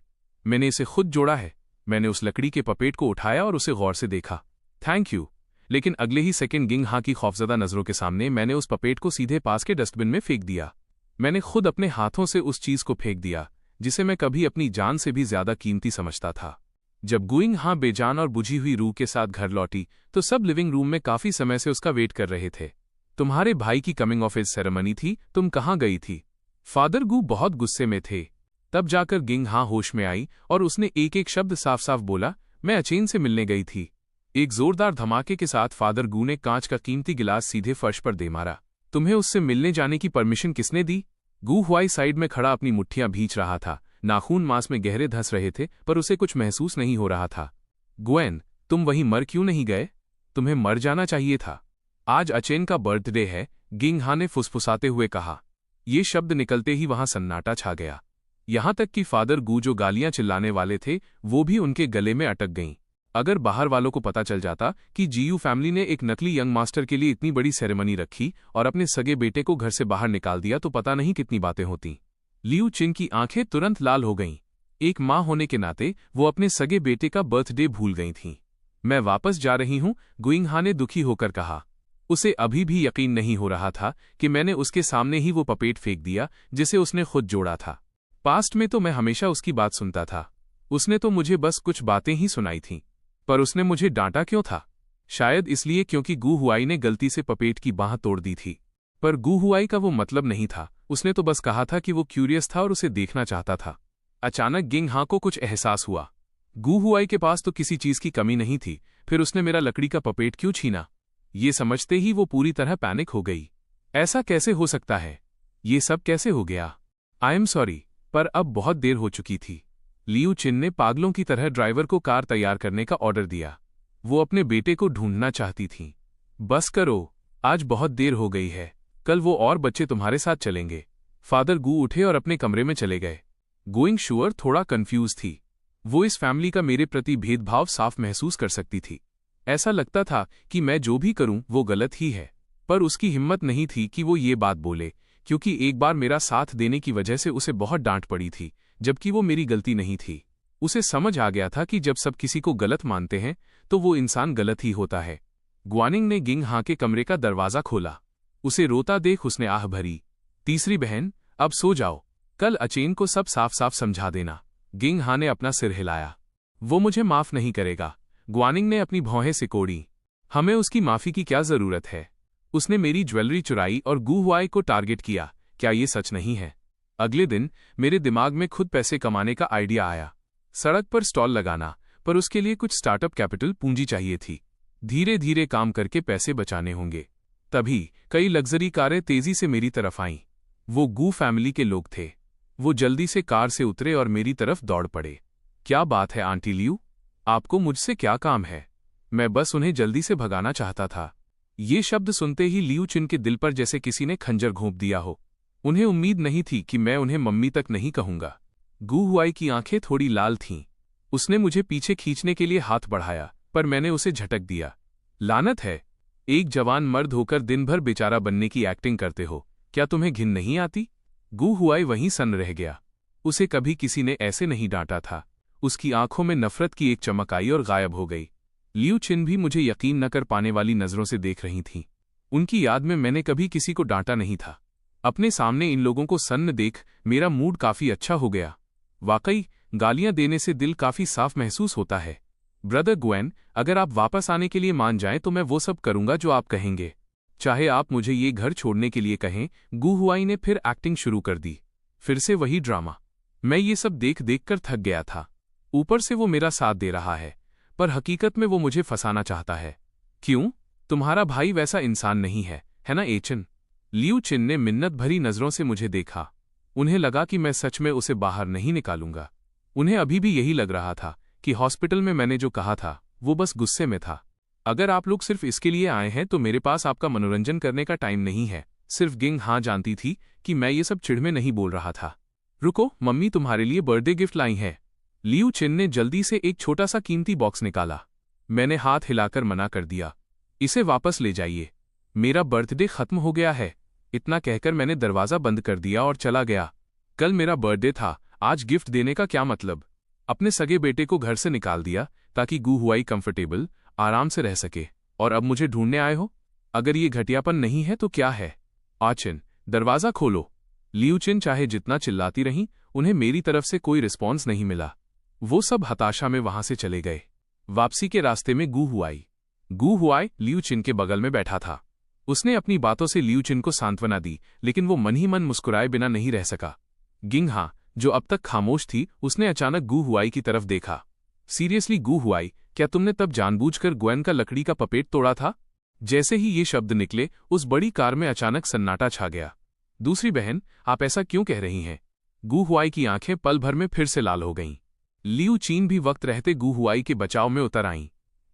मैंने इसे खुद जोड़ा है। मैंने उस लकड़ी के पपेट को उठाया और उसे गौर से देखा। Thank you. लेकिन अगले ही सेकंड गिंगहा की खौफजदा नजरों के सामने मैंने उस पपेट को सीधे पास के डस्टबिन में फेंक दिया। मैंने खुद अपने हाथों से उस चीज को फेंक दिया जिसे मैं कभी अपनी जान से भी ज्यादा कीमती समझता था। जब गुइंगहा बेजान और बुझी हुई रूह के साथ घर लौटी तो सब लिविंग रूम में काफी समय से उसका वेट कर रहे थे। तुम्हारे भाई की कमिंग ऑफ एज सेरेमनी थी, तुम कहाँ गई थी? फादर गू बहुत गुस्से में थे। तब जाकर गिंगहा होश में आई और उसने एक एक शब्द साफ साफ बोला, मैं अचेन से मिलने गई थी। एक जोरदार धमाके के साथ फादर गू ने कांच का कीमती गिलास सीधे फर्श पर दे मारा। तुम्हें उससे मिलने जाने की परमिशन किसने दी? गू हुआई साइड में खड़ा अपनी मुट्ठियां भींच रहा था, नाखून मांस में गहरे धंस रहे थे, पर उसे कुछ महसूस नहीं हो रहा था। ग्वेन, तुम वहीं मर क्यों नहीं गए? तुम्हें मर जाना चाहिए था। आज अचेन का बर्थडे है, गिंग हा ने फुसफुसाते हुए कहा। ये शब्द निकलते ही वहां सन्नाटा छा गया। यहां तक कि फादर गू जो गालियां चिल्लाने वाले थे वो भी उनके गले में अटक गईं। अगर बाहर वालों को पता चल जाता कि जीयू फैमिली ने एक नकली यंग मास्टर के लिए इतनी बड़ी सेरेमनी रखी और अपने सगे बेटे को घर से बाहर निकाल दिया तो पता नहीं कितनी बातें होती। लियू चिन की आंखें तुरंत लाल हो गईं। एक मां होने के नाते वो अपने सगे बेटे का बर्थडे भूल गई थीं। मैं वापस जा रही हूं, गुइंग हा ने दुखी होकर कहा। उसे अभी भी यकीन नहीं हो रहा था कि मैंने उसके सामने ही वो पपेट फेंक दिया जिसे उसने खुद जोड़ा था। पास्ट में तो मैं हमेशा उसकी बात सुनता था। उसने तो मुझे बस कुछ बातें ही सुनाई थीं। पर उसने मुझे डांटा क्यों था? शायद इसलिए क्योंकि गू हुआई ने गलती से पपेट की बांह तोड़ दी थी। पर गू हुआई का वो मतलब नहीं था। उसने तो बस कहा था कि वो क्यूरियस था और उसे देखना चाहता था। अचानक गिंग हा को कुछ एहसास हुआ। गू हुआई के पास तो किसी चीज की कमी नहीं थी, फिर उसने मेरा लकड़ी का पपेट क्यों छीना? ये समझते ही वो पूरी तरह पैनिक हो गई। ऐसा कैसे हो सकता है? ये सब कैसे हो गया? आई एम सॉरी, पर अब बहुत देर हो चुकी थी। लियू चिन ने पागलों की तरह ड्राइवर को कार तैयार करने का ऑर्डर दिया। वो अपने बेटे को ढूंढना चाहती थी। बस करो, आज बहुत देर हो गई है। कल वो और बच्चे तुम्हारे साथ चलेंगे। फादर गू उठे और अपने कमरे में चले गए। गोइंग शुअर थोड़ा कंफ्यूज थी। वो इस फैमिली का मेरे प्रति भेदभाव साफ महसूस कर सकती थी। ऐसा लगता था कि मैं जो भी करूं वो गलत ही है। पर उसकी हिम्मत नहीं थी कि वो ये बात बोले, क्योंकि एक बार मेरा साथ देने की वजह से उसे बहुत डांट पड़ी थी, जबकि वो मेरी गलती नहीं थी। उसे समझ आ गया था कि जब सब किसी को गलत मानते हैं तो वो इंसान गलत ही होता है। ग्वानिंग ने गिंग हा के कमरे का दरवाजा खोला। उसे रोता देख उसने आह भरी। तीसरी बहन, अब सो जाओ। कल अचेन को सब साफ साफ समझा देना। गिंग हा ने अपना सिर हिलाया। वो मुझे माफ नहीं करेगा। ग्वानिंग ने अपनी भौहें सिकोड़ी। हमें उसकी माफी की क्या जरूरत है? उसने मेरी ज्वेलरी चुराई और गू हुआई को टारगेट किया। क्या ये सच नहीं है? अगले दिन मेरे दिमाग में खुद पैसे कमाने का आइडिया आया। सड़क पर स्टॉल लगाना, पर उसके लिए कुछ स्टार्टअप कैपिटल पूंजी चाहिए थी। धीरे धीरे काम करके पैसे बचाने होंगे। तभी कई लग्जरी कारें तेजी से मेरी तरफ आईं। वो गू फैमिली के लोग थे। वो जल्दी से कार से उतरे और मेरी तरफ दौड़ पड़े। क्या बात है आंटी लियू? आपको मुझसे क्या काम है? मैं बस उन्हें जल्दी से भगाना चाहता था। ये शब्द सुनते ही लियू चिन के दिल पर जैसे किसी ने खंजर घोंप दिया हो। उन्हें उम्मीद नहीं थी कि मैं उन्हें मम्मी तक नहीं कहूंगा। गू हुआई की आंखें थोड़ी लाल थीं। उसने मुझे पीछे खींचने के लिए हाथ बढ़ाया, पर मैंने उसे झटक दिया। लानत है, एक जवान मर्द होकर दिन भर बेचारा बनने की एक्टिंग करते हो। क्या तुम्हें घिन नहीं आती? गू हुआई वहीं सन्न रह गया। उसे कभी किसी ने ऐसे नहीं डांटा था। उसकी आंखों में नफरत की एक चमक आई और गायब हो गई। लियू चिन भी मुझे यकीन न कर पाने वाली नजरों से देख रही थीं। उनकी याद में मैंने कभी किसी को डांटा नहीं था। अपने सामने इन लोगों को सन्न देख मेरा मूड काफी अच्छा हो गया। वाकई गालियां देने से दिल काफी साफ महसूस होता है। ब्रदर ग्वेन, अगर आप वापस आने के लिए मान जाएं तो मैं वो सब करूंगा जो आप कहेंगे, चाहे आप मुझे ये घर छोड़ने के लिए कहें। गू हुआई ने फिर एक्टिंग शुरू कर दी। फिर से वही ड्रामा। मैं ये सब देख देख कर थक गया था। ऊपर से वो मेरा साथ दे रहा है, पर हकीकत में वो मुझे फंसाना चाहता है। क्यों? तुम्हारा भाई वैसा इंसान नहीं है, है ना एचन? लियू चिन ने मिन्नत भरी नजरों से मुझे देखा। उन्हें लगा कि मैं सच में उसे बाहर नहीं निकालूंगा। उन्हें अभी भी यही लग रहा था कि हॉस्पिटल में मैंने जो कहा था वो बस गुस्से में था। अगर आप लोग सिर्फ इसके लिए आए हैं तो मेरे पास आपका मनोरंजन करने का टाइम नहीं है। सिर्फ गिंग हाँ जानती थी कि मैं ये सब चिढ़ में नहीं बोल रहा था। रुको, मम्मी तुम्हारे लिए बर्थडे गिफ्ट लाई है। लियू चिन ने जल्दी से एक छोटा सा कीमती बॉक्स निकाला। मैंने हाथ हिलाकर मना कर दिया। इसे वापस ले जाइए, मेरा बर्थडे खत्म हो गया है। इतना कहकर मैंने दरवाजा बंद कर दिया और चला गया। कल मेरा बर्थडे था, आज गिफ्ट देने का क्या मतलब? अपने सगे बेटे को घर से निकाल दिया ताकि गू हुआई कंफर्टेबल आराम से रह सके, और अब मुझे ढूंढने आए हो? अगर ये घटियापन नहीं है तो क्या है? आचिन, दरवाजा खोलो। लियू चिन चाहे जितना चिल्लाती रहीं, उन्हें मेरी तरफ से कोई रिस्पॉन्स नहीं मिला। वो सब हताशा में वहां से चले गए। वापसी के रास्ते में गू हुआई लियू चिन के बगल में बैठा था। उसने अपनी बातों से लियू चिन को सांत्वना दी, लेकिन वो मन ही मन मुस्कुराए बिना नहीं रह सका। गिंग हा, जो अब तक खामोश थी, उसने अचानक गू हुआई की तरफ देखा। सीरियसली गू हुआई, क्या तुमने तब जानबूझकर ग्वेन का लकड़ी का पपेट तोड़ा था? जैसे ही ये शब्द निकले, उस बड़ी कार में अचानक सन्नाटा छा गया। दूसरी बहन, आप ऐसा क्यों कह रही हैं? गू हुआई की आंखें पल भर में फिर से लाल हो गईं। लियू चीन भी वक्त रहते गू हुआई के बचाव में उतर आईं।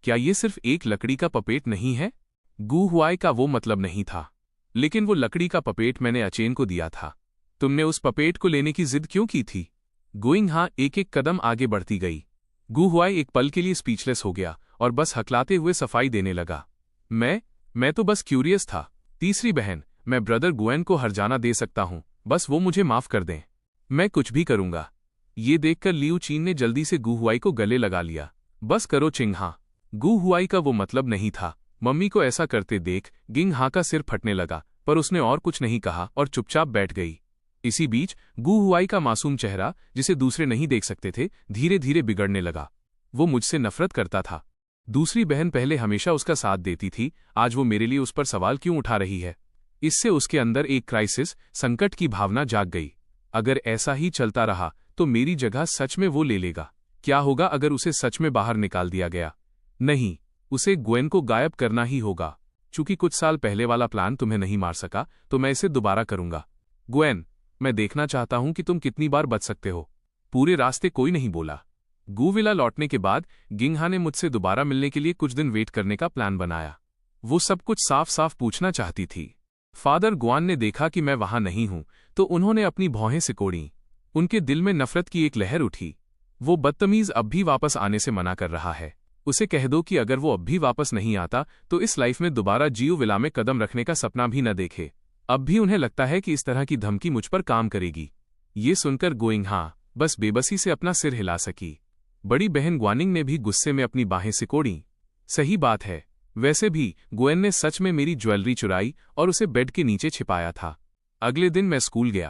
क्या ये सिर्फ एक लकड़ी का पपेट नहीं है? गू हुआई का वो मतलब नहीं था, लेकिन वो लकड़ी का पपेट मैंने अचेन को दिया था। तुमने उस पपेट को लेने की जिद क्यों की थी? गोइंग हाँ एक एक कदम आगे बढ़ती गई। गू हुआई एक पल के लिए स्पीचलेस हो गया और बस हकलाते हुए सफाई देने लगा। मैं तो बस क्यूरियस था। तीसरी बहन, मैं ब्रदर गुएन को हर्जाना दे सकता हूं, बस वो मुझे माफ कर दें। मैं कुछ भी करूंगा। ये देखकर लियू चीन ने जल्दी से गू हुआई को गले लगा लिया। बस करो चिंग हाँ। गू हुआई का वो मतलब नहीं था। मम्मी को ऐसा करते देख गिंग हाँ का सिर फटने लगा, पर उसने और कुछ नहीं कहा और चुपचाप बैठ गई। इसी बीच गू हुआई का मासूम चेहरा, जिसे दूसरे नहीं देख सकते थे, धीरे धीरे बिगड़ने लगा। वो मुझसे नफरत करता था। दूसरी बहन पहले हमेशा उसका साथ देती थी, आज वो मेरे लिए उस पर सवाल क्यों उठा रही है? इससे उसके अंदर एक क्राइसिस, संकट की भावना जाग गई। अगर ऐसा ही चलता रहा तो मेरी जगह सच में वो ले लेगा। क्या होगा अगर उसे सच में बाहर निकाल दिया गया? नहीं, उसे ग्वेन को गायब करना ही होगा। चूंकि कुछ साल पहले वाला प्लान तुम्हें नहीं मार सका, तो मैं इसे दोबारा करूंगा। ग्वेन, मैं देखना चाहता हूं कि तुम कितनी बार बच सकते हो। पूरे रास्ते कोई नहीं बोला। गूविला लौटने के बाद गिंगहा ने मुझसे दोबारा मिलने के लिए कुछ दिन वेट करने का प्लान बनाया। वो सब कुछ साफ साफ पूछना चाहती थी। फादर गुआन ने देखा कि मैं वहां नहीं हूं, तो उन्होंने अपनी भौहें सिकोड़ी। उनके दिल में नफरत की एक लहर उठी। वो बदतमीज अब भी वापस आने से मना कर रहा है। उसे कह दो कि अगर वो अब भी वापस नहीं आता तो इस लाइफ में दोबारा जियो विला में कदम रखने का सपना भी न देखे। अब भी उन्हें लगता है कि इस तरह की धमकी मुझ पर काम करेगी। ये सुनकर गोइंग हाँ बस बेबसी से अपना सिर हिला सकी। बड़ी बहन ग्वानिंग ने भी गुस्से में अपनी बाहें सिकोड़ी। सही बात है। वैसे भी ग्वेन ने सच में मेरी ज्वेलरी चुराई और उसे बेड के नीचे छिपाया था। अगले दिन मैं स्कूल गया।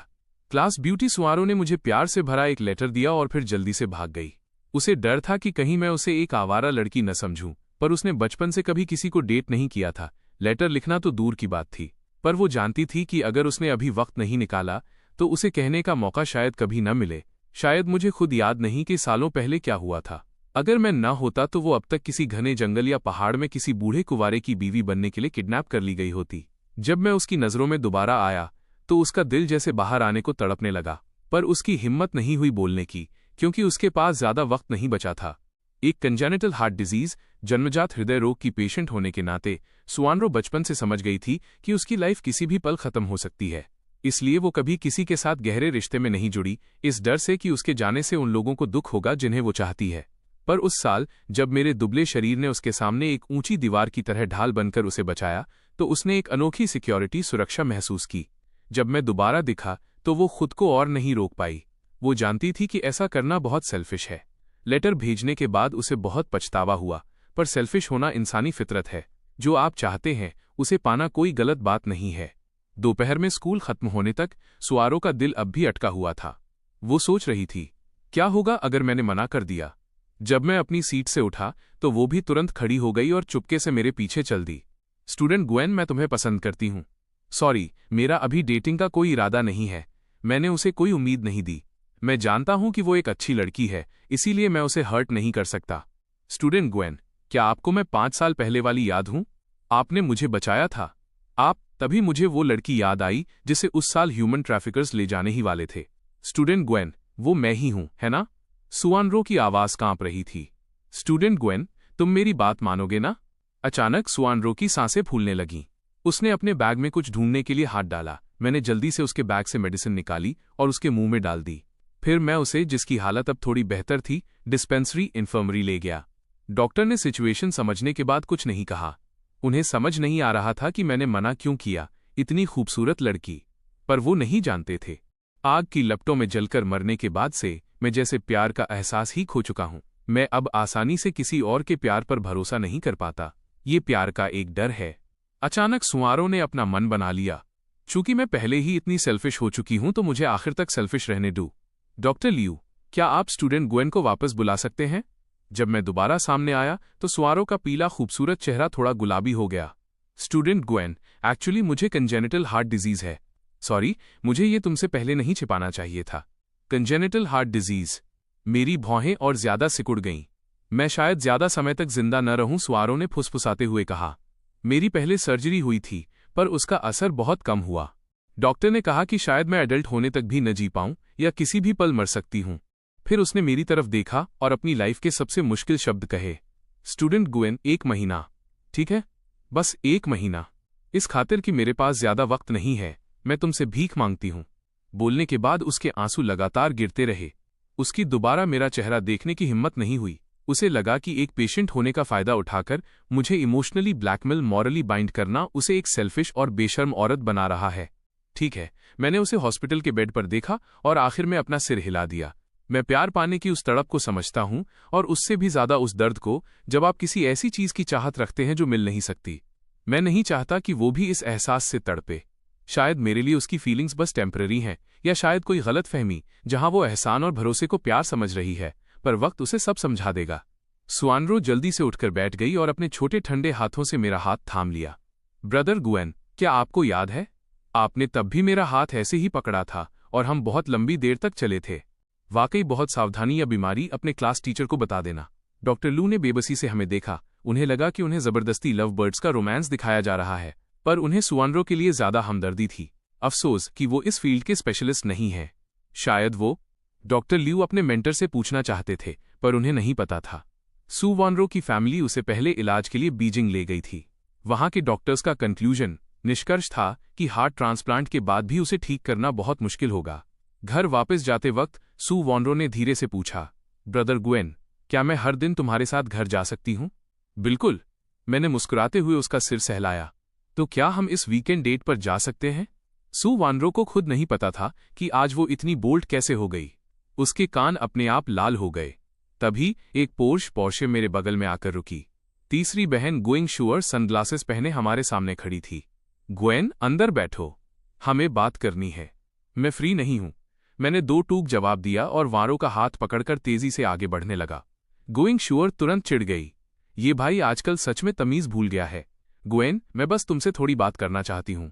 क्लास ब्यूटी सुआरो ने मुझे प्यार से भरा एक लेटर दिया और फिर जल्दी से भाग गई। उसे डर था कि कहीं मैं उसे एक आवारा लड़की न समझूं, पर उसने बचपन से कभी किसी को डेट नहीं किया था। लेटर लिखना तो दूर की बात थी, पर वो जानती थी कि अगर उसने अभी वक्त नहीं निकाला तो उसे कहने का मौका शायद कभी न मिले। शायद मुझे खुद याद नहीं कि सालों पहले क्या हुआ था। अगर मैं न होता तो वो अब तक किसी घने जंगल या पहाड़ में किसी बूढ़े कुंवारे की बीवी बनने के लिए किडनैप कर ली गई होती। जब मैं उसकी नज़रों में दोबारा आया तो उसका दिल जैसे बाहर आने को तड़पने लगा, पर उसकी हिम्मत नहीं हुई बोलने की, क्योंकि उसके पास ज्यादा वक्त नहीं बचा था। एक कंजेनिटल हार्ट डिजीज, जन्मजात हृदय रोग की पेशेंट होने के नाते सुआनरो बचपन से समझ गई थी कि उसकी लाइफ किसी भी पल खत्म हो सकती है। इसलिए वो कभी किसी के साथ गहरे रिश्ते में नहीं जुड़ी, इस डर से कि उसके जाने से उन लोगों को दुख होगा जिन्हें वो चाहती है। पर उस साल जब मेरे दुबले शरीर ने उसके सामने एक ऊंची दीवार की तरह ढाल बनकर उसे बचाया, तो उसने एक अनोखी सिक्योरिटी सुरक्षा महसूस की। जब मैं दोबारा दिखा तो वो खुद को और नहीं रोक पाई। वो जानती थी कि ऐसा करना बहुत सेल्फिश है। लेटर भेजने के बाद उसे बहुत पछतावा हुआ, पर सेल्फिश होना इंसानी फितरत है। जो आप चाहते हैं उसे पाना कोई गलत बात नहीं है। दोपहर में स्कूल खत्म होने तक सुआरो का दिल अब भी अटका हुआ था। वो सोच रही थी, क्या होगा अगर मैंने मना कर दिया? जब मैं अपनी सीट से उठा तो वो भी तुरंत खड़ी हो गई और चुपके से मेरे पीछे चल दी। स्टूडेंट ग्वेन, मैं तुम्हें पसंद करती हूं। सॉरी, मेरा अभी डेटिंग का कोई इरादा नहीं है। मैंने उसे कोई उम्मीद नहीं दी। मैं जानता हूं कि वो एक अच्छी लड़की है, इसीलिए मैं उसे हर्ट नहीं कर सकता। स्टूडेंट ग्वेन, क्या आपको मैं 5 साल पहले वाली याद हूं? आपने मुझे बचाया था। तभी मुझे वो लड़की याद आई जिसे उस साल ह्यूमन ट्रैफिकर्स ले जाने ही वाले थे। स्टूडेंट ग्वेन, वो मैं ही हूं, है ना? सुआनरो की आवाज कांप रही थी। स्टूडेंट ग्वेन, तुम मेरी बात मानोगे ना? अचानक सुआनरो की सांसें फूलने लगीं। उसने अपने बैग में कुछ ढूंढने के लिए हाथ डाला। मैंने जल्दी से उसके बैग से मेडिसिन निकाली और उसके मुंह में डाल दी। फिर मैं उसे, जिसकी हालत अब थोड़ी बेहतर थी, डिस्पेंसरी इन्फर्मरी ले गया। डॉक्टर ने सिचुएशन समझने के बाद कुछ नहीं कहा। उन्हें समझ नहीं आ रहा था कि मैंने मना क्यों किया। इतनी खूबसूरत लड़की, पर वो नहीं जानते थे। आग की लपटों में जलकर मरने के बाद से मैं जैसे प्यार का एहसास ही खो चुका हूं। मैं अब आसानी से किसी और के प्यार पर भरोसा नहीं कर पाता। ये प्यार का एक डर है। अचानक सुआरो ने अपना मन बना लिया, चूंकि मैं पहले ही इतनी सेल्फिश हो चुकी हूं तो मुझे आखिर तक सेल्फिश रहने दूं। डॉक्टर लियू, क्या आप स्टूडेंट ग्वेन को वापस बुला सकते हैं? जब मैं दोबारा सामने आया तो सुआरो का पीला खूबसूरत चेहरा थोड़ा गुलाबी हो गया। स्टूडेंट ग्वेन, एक्चुअली मुझे कंजेनिटल हार्ट डिजीज है। सॉरी, मुझे ये तुमसे पहले नहीं छिपाना चाहिए था। Congenital heart disease. मेरी भौहें और ज्यादा सिकुड़ गईं। मैं शायद ज्यादा समय तक जिंदा न रहूं, सुआरो ने फुसफुसाते हुए कहा। मेरी पहले सर्जरी हुई थी, पर उसका असर बहुत कम हुआ। डॉक्टर ने कहा कि शायद मैं एडल्ट होने तक भी न जी पाऊं या किसी भी पल मर सकती हूं। फिर उसने मेरी तरफ देखा और अपनी लाइफ के सबसे मुश्किल शब्द कहे, स्टूडेंट गुएन, 1 महीना, ठीक है, बस 1 महीना। इस खातिर कि मेरे पास ज्यादा वक्त नहीं है, मैं तुमसे भीख मांगती हूं। बोलने के बाद उसके आंसू लगातार गिरते रहे। उसकी दोबारा मेरा चेहरा देखने की हिम्मत नहीं हुई। उसे लगा कि एक पेशेंट होने का फायदा उठाकर मुझे इमोशनली ब्लैकमेल, मॉरली बाइंड करना उसे एक सेल्फिश और बेशर्म औरत बना रहा है। ठीक है, मैंने उसे हॉस्पिटल के बेड पर देखा और आखिर में अपना सिर हिला दिया। मैं प्यार पाने की उस तड़प को समझता हूं और उससे भी ज्यादा उस दर्द को जब आप किसी ऐसी चीज की चाहत रखते हैं जो मिल नहीं सकती। मैं नहीं चाहता कि वो भी इस एहसास से तड़पे। शायद मेरे लिए उसकी फीलिंग्स बस टेम्पररी हैं, या शायद कोई गलत फहमी जहां वो एहसान और भरोसे को प्यार समझ रही है, पर वक्त उसे सब समझा देगा। सुआनरो जल्दी से उठकर बैठ गई और अपने छोटे ठंडे हाथों से मेरा हाथ थाम लिया। ब्रदर गुएन, क्या आपको याद है? आपने तब भी मेरा हाथ ऐसे ही पकड़ा था और हम बहुत लंबी देर तक चले थे। वाकई बहुत सावधानी या बीमारी अपने क्लास टीचर को बता देना। डॉक्टर लू ने बेबसी से हमें देखा। उन्हें लगा कि उन्हें जबरदस्ती लव बर्ड्स का रोमांस दिखाया जा रहा है, पर उन्हें सुआनरो के लिए ज्यादा हमदर्दी थी। अफसोस कि वो इस फील्ड के स्पेशलिस्ट नहीं है। शायद वो डॉक्टर ल्यू अपने मेंटर से पूछना चाहते थे, पर उन्हें नहीं पता था। सुआनरो की फैमिली उसे पहले इलाज के लिए बीजिंग ले गई थी। वहां के डॉक्टर्स का निष्कर्ष था कि हार्ट ट्रांसप्लांट के बाद भी उसे ठीक करना बहुत मुश्किल होगा। घर वापस जाते वक्त सुआनरो ने धीरे से पूछा, ब्रदर गुएन, क्या मैं हर दिन तुम्हारे साथ घर जा सकती हूं? बिल्कुल, मैंने मुस्कुराते हुए उसका सिर सहलाया। तो क्या हम इस वीकेंड डेट पर जा सकते हैं? सुआनरो को खुद नहीं पता था कि आज वो इतनी बोल्ड कैसे हो गई। उसके कान अपने आप लाल हो गए। तभी एक पोर्शे मेरे बगल में आकर रुकी। तीसरी बहन गोइंग शुअर सनग्लासेस पहने हमारे सामने खड़ी थी। गुएन, अंदर बैठो, हमें बात करनी है। मैं फ्री नहीं हूं, मैंने 2 टूक जवाब दिया और वारो का हाथ पकड़कर तेजी से आगे बढ़ने लगा। गोइंग शुअर तुरंत चिढ़ गई। ये भाई आजकल सच में तमीज भूल गया है। गुएन, मैं बस तुमसे थोड़ी बात करना चाहती हूं।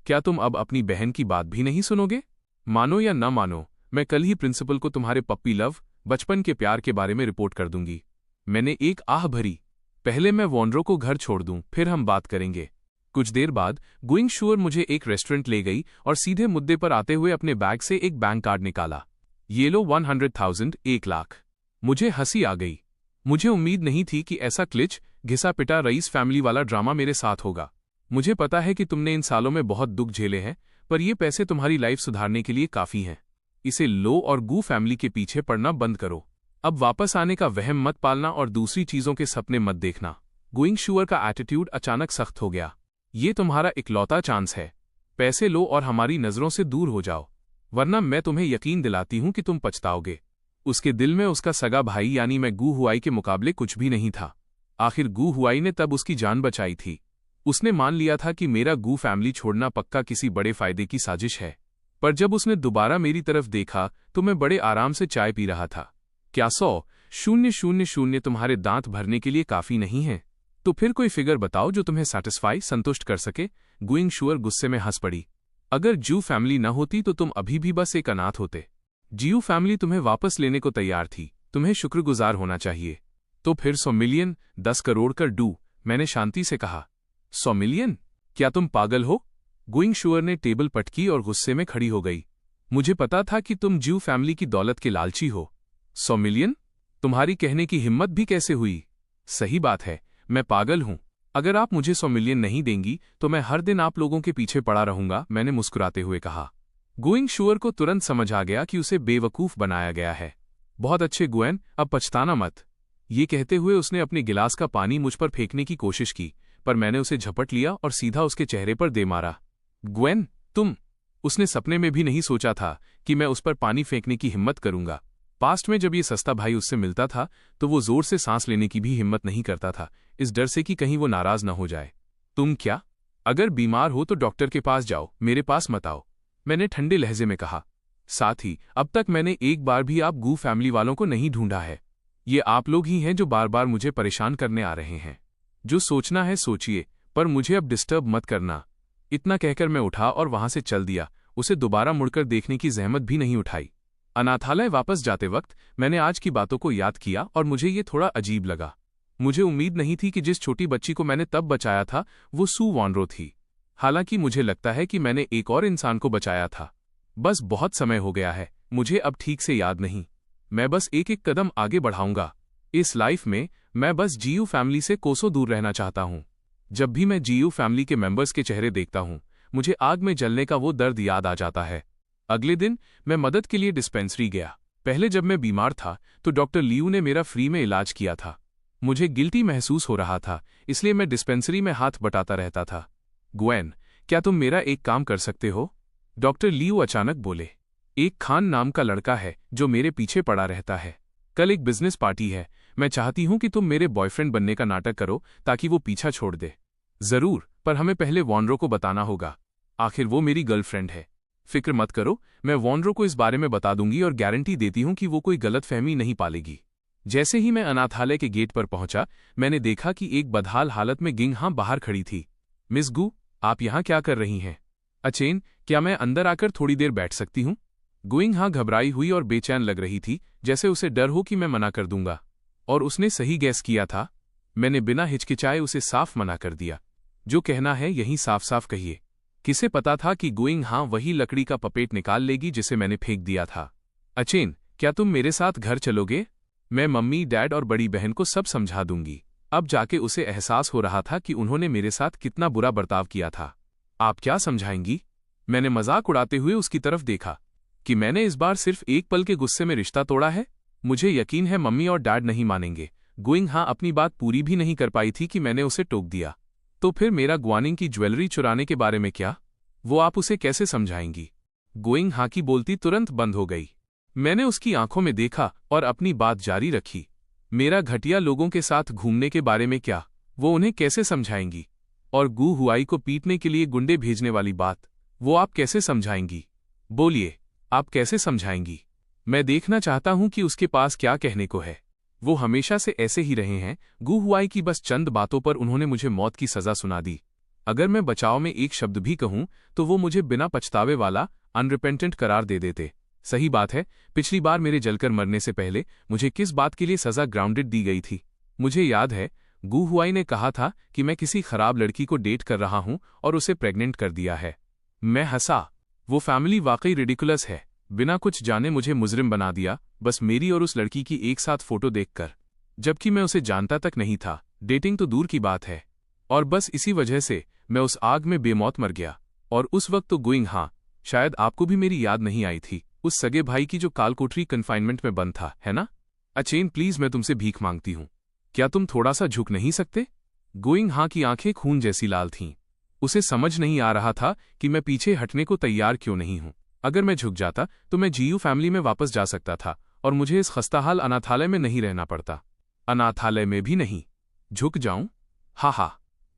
क्या तुम अब अपनी बहन की बात भी नहीं सुनोगे? मानो या न मानो, मैं कल ही प्रिंसिपल को तुम्हारे पप्पी लव, बचपन के प्यार के बारे में रिपोर्ट कर दूंगी। मैंने एक आह भरी, पहले मैं वॉन्ड्रो को घर छोड़ दूं, फिर हम बात करेंगे। कुछ देर बाद गोइंग शुअर मुझे एक रेस्टोरेंट ले गई और सीधे मुद्दे पर आते हुए अपने बैग से एक बैंक कार्ड निकाला। ये लो 100,000, 1 लाख। मुझे हंसी आ गई। मुझे उम्मीद नहीं थी कि ऐसा क्लिच, घिसा पिटा रईस फैमिली वाला ड्रामा मेरे साथ होगा। मुझे पता है कि तुमने इन सालों में बहुत दुख झेले हैं, पर ये पैसे तुम्हारी लाइफ सुधारने के लिए काफी हैं। इसे लो और गू फैमिली के पीछे पड़ना बंद करो। अब वापस आने का वहम मत पालना और दूसरी चीजों के सपने मत देखना। गोइंग शुअर का एटीट्यूड अचानक सख्त हो गया। ये तुम्हारा इकलौता चांस है। पैसे लो और हमारी नजरों से दूर हो जाओ, वरना मैं तुम्हें यकीन दिलाती हूं कि तुम पछताओगे। उसके दिल में उसका सगा भाई यानी मैं गू हुआई के मुकाबले कुछ भी नहीं था। आखिर गू हुआई ने तब उसकी जान बचाई थी। उसने मान लिया था कि मेरा गू फैमिली छोड़ना पक्का किसी बड़े फायदे की साजिश है। पर जब उसने दोबारा मेरी तरफ देखा तो मैं बड़े आराम से चाय पी रहा था। क्या 100,000 तुम्हारे दांत भरने के लिए काफी नहीं है? तो फिर कोई फिगर बताओ जो तुम्हें संतुष्ट कर सके। गोइंग शुअर गुस्से में हंस पड़ी। अगर जू फैमिली न होती तो तुम अभी भी बस एक अनाथ होते। जियू फैमिली तुम्हें वापस लेने को तैयार थी। तुम्हें शुक्रगुजार होना चाहिए। तो फिर 100 मिलियन, 10 करोड़ कर डू, मैंने शांति से कहा। 100 मिलियन? क्या तुम पागल हो? गोइंग शुअर ने टेबल पटकी और गुस्से में खड़ी हो गई। मुझे पता था कि तुम ज्यू फैमिली की दौलत के लालची हो। 100 मिलियन? तुम्हारी कहने की हिम्मत भी कैसे हुई? सही बात है, मैं पागल हूं। अगर आप मुझे 100 मिलियन नहीं देंगी तो मैं हर दिन आप लोगों के पीछे पड़ा रहूंगा, मैंने मुस्कुराते हुए कहा। गोइंग शुअर को तुरंत समझ आ गया कि उसे बेवकूफ बनाया गया है। बहुत अच्छे गुएन, अब पछताना मत। ये कहते हुए उसने अपने गिलास का पानी मुझ पर फेंकने की कोशिश की, पर मैंने उसे झपट लिया और सीधा उसके चेहरे पर दे मारा। गुएन, तुम। उसने सपने में भी नहीं सोचा था कि मैं उस पर पानी फेंकने की हिम्मत करूंगा। पास्ट में जब ये सस्ता भाई उससे मिलता था तो वो जोर से सांस लेने की भी हिम्मत नहीं करता था, इस डर से कि कहीं वो नाराज न हो जाए। तुम क्या? अगर बीमार हो तो डॉक्टर के पास जाओ, मेरे पास मत आओ, मैंने ठंडे लहजे में कहा। साथ ही अब तक मैंने एक बार भी आप गू फैमिली वालों को नहीं ढूंढा है। ये आप लोग ही हैं जो बार बार मुझे परेशान करने आ रहे हैं। जो सोचना है सोचिए, पर मुझे अब डिस्टर्ब मत करना। इतना कहकर मैं उठा और वहां से चल दिया। उसे दोबारा मुड़कर देखने की जहमत भी नहीं उठाई। अनाथालय वापस जाते वक्त मैंने आज की बातों को याद किया और मुझे ये थोड़ा अजीब लगा। मुझे उम्मीद नहीं थी कि जिस छोटी बच्ची को मैंने तब बचाया था वो सुआनरो थी। हालांकि मुझे लगता है कि मैंने एक और इंसान को बचाया था। बस बहुत समय हो गया है, मुझे अब ठीक से याद नहीं। मैं बस एक एक कदम आगे बढ़ाऊंगा। इस लाइफ में मैं बस जीयू फैमिली से कोसों दूर रहना चाहता हूं। जब भी मैं जीयू फैमिली के मेंबर्स के चेहरे देखता हूं, मुझे आग में जलने का वो दर्द याद आ जाता है। अगले दिन मैं मदद के लिए डिस्पेंसरी गया। पहले जब मैं बीमार था तो डॉक्टर लियू ने मेरा फ्री में इलाज किया था। मुझे गिल्टी महसूस हो रहा था, इसलिए मैं डिस्पेंसरी में हाथ बटाता रहता था। ग्वेन, क्या तुम मेरा एक काम कर सकते हो? डॉक्टर लियू अचानक बोले। एक खान नाम का लड़का है जो मेरे पीछे पड़ा रहता है। कल एक बिजनेस पार्टी है, मैं चाहती हूं कि तुम मेरे बॉयफ्रेंड बनने का नाटक करो ताकि वो पीछा छोड़ दे। जरूर, पर हमें पहले वॉनरो को बताना होगा। आखिर वो मेरी गर्लफ्रेंड है। फिक्र मत करो, मैं वॉनरो को इस बारे में बता दूंगी और गारंटी देती हूं कि वो कोई गलतफहमी नहीं पालेगी। जैसे ही मैं अनाथालय के गेट पर पहुंचा, मैंने देखा कि एक बदहाल हालत में गिंग हां बाहर खड़ी थी। मिस गू, आप यहां क्या कर रही हैं? अचेन, क्या मैं अंदर आकर थोड़ी देर बैठ सकती हूं? गुइंग हां घबराई हुई और बेचैन लग रही थी, जैसे उसे डर हो कि मैं मना कर दूंगा। और उसने सही गैस किया था। मैंने बिना हिचकिचाए उसे साफ मना कर दिया। जो कहना है यहीं साफ साफ कहिए। किसे पता था कि गुइंग हां वही लकड़ी का पपेट निकाल लेगी जिसे मैंने फेंक दिया था। अचेन, क्या तुम मेरे साथ घर चलोगे? मैं मम्मी, डैड और बड़ी बहन को सब समझा दूंगी। अब जाके उसे एहसास हो रहा था कि उन्होंने मेरे साथ कितना बुरा बर्ताव किया था। आप क्या समझाएंगी? मैंने मजाक उड़ाते हुए उसकी तरफ देखा। कि मैंने इस बार सिर्फ एक पल के गुस्से में रिश्ता तोड़ा है? मुझे यकीन है मम्मी और डैड नहीं मानेंगे। गुइंग हां अपनी बात पूरी भी नहीं कर पाई थी कि मैंने उसे टोक दिया। तो फिर मेरा ग्वानिंग की ज्वेलरी चुराने के बारे में क्या? वो आप उसे कैसे समझाएंगी? गुइंग हां की बोलती तुरंत बंद हो गई। मैंने उसकी आंखों में देखा और अपनी बात जारी रखी। मेरा घटिया लोगों के साथ घूमने के बारे में क्या? वो उन्हें कैसे समझाएंगी? और गू हुआई को पीटने के लिए गुंडे भेजने वाली बात, वो आप कैसे समझाएंगी? बोलिए, आप कैसे समझाएंगी? मैं देखना चाहता हूं कि उसके पास क्या कहने को है। वो हमेशा से ऐसे ही रहे हैं। गू हुआई की बस चंद बातों पर उन्होंने मुझे मौत की सजा सुना दी। अगर मैं बचाव में एक शब्द भी कहूं तो वो मुझे बिना पछतावे वाला अनरिपेंटेंट करार दे देते। सही बात है, पिछली बार मेरे जलकर मरने से पहले मुझे किस बात के लिए सजा ग्राउंडेड दी गई थी? मुझे याद है, गू हुआई ने कहा था कि मैं किसी खराब लड़की को डेट कर रहा हूं और उसे प्रेग्नेंट कर दिया है। मैं हंसा। वो फैमिली वाकई रिडिकुलस है। बिना कुछ जाने मुझे मुजरिम बना दिया, बस मेरी और उस लड़की की एक साथ फोटो देखकर, जबकि मैं उसे जानता तक नहीं था। डेटिंग तो दूर की बात है। और बस इसी वजह से मैं उस आग में बेमौत मर गया। और उस वक्त तो गुइंग हां, शायद आपको भी मेरी याद नहीं आई थी, उस सगे भाई की जो कालकोठरी कन्फाइनमेंट में बंद था, है ना? अचेन, प्लीज मैं तुमसे भीख मांगती हूं। क्या तुम थोड़ा सा झुक नहीं सकते? गुइंग हां की आंखें खून जैसी लाल थीं। उसे समझ नहीं आ रहा था कि मैं पीछे हटने को तैयार क्यों नहीं हूं। अगर मैं झुक जाता तो मैं जीयू फैमिली में वापस जा सकता था और मुझे इस खस्ताहाल अनाथालय में नहीं रहना पड़ता। अनाथालय में भी नहीं। झुक जाऊं? हा हा।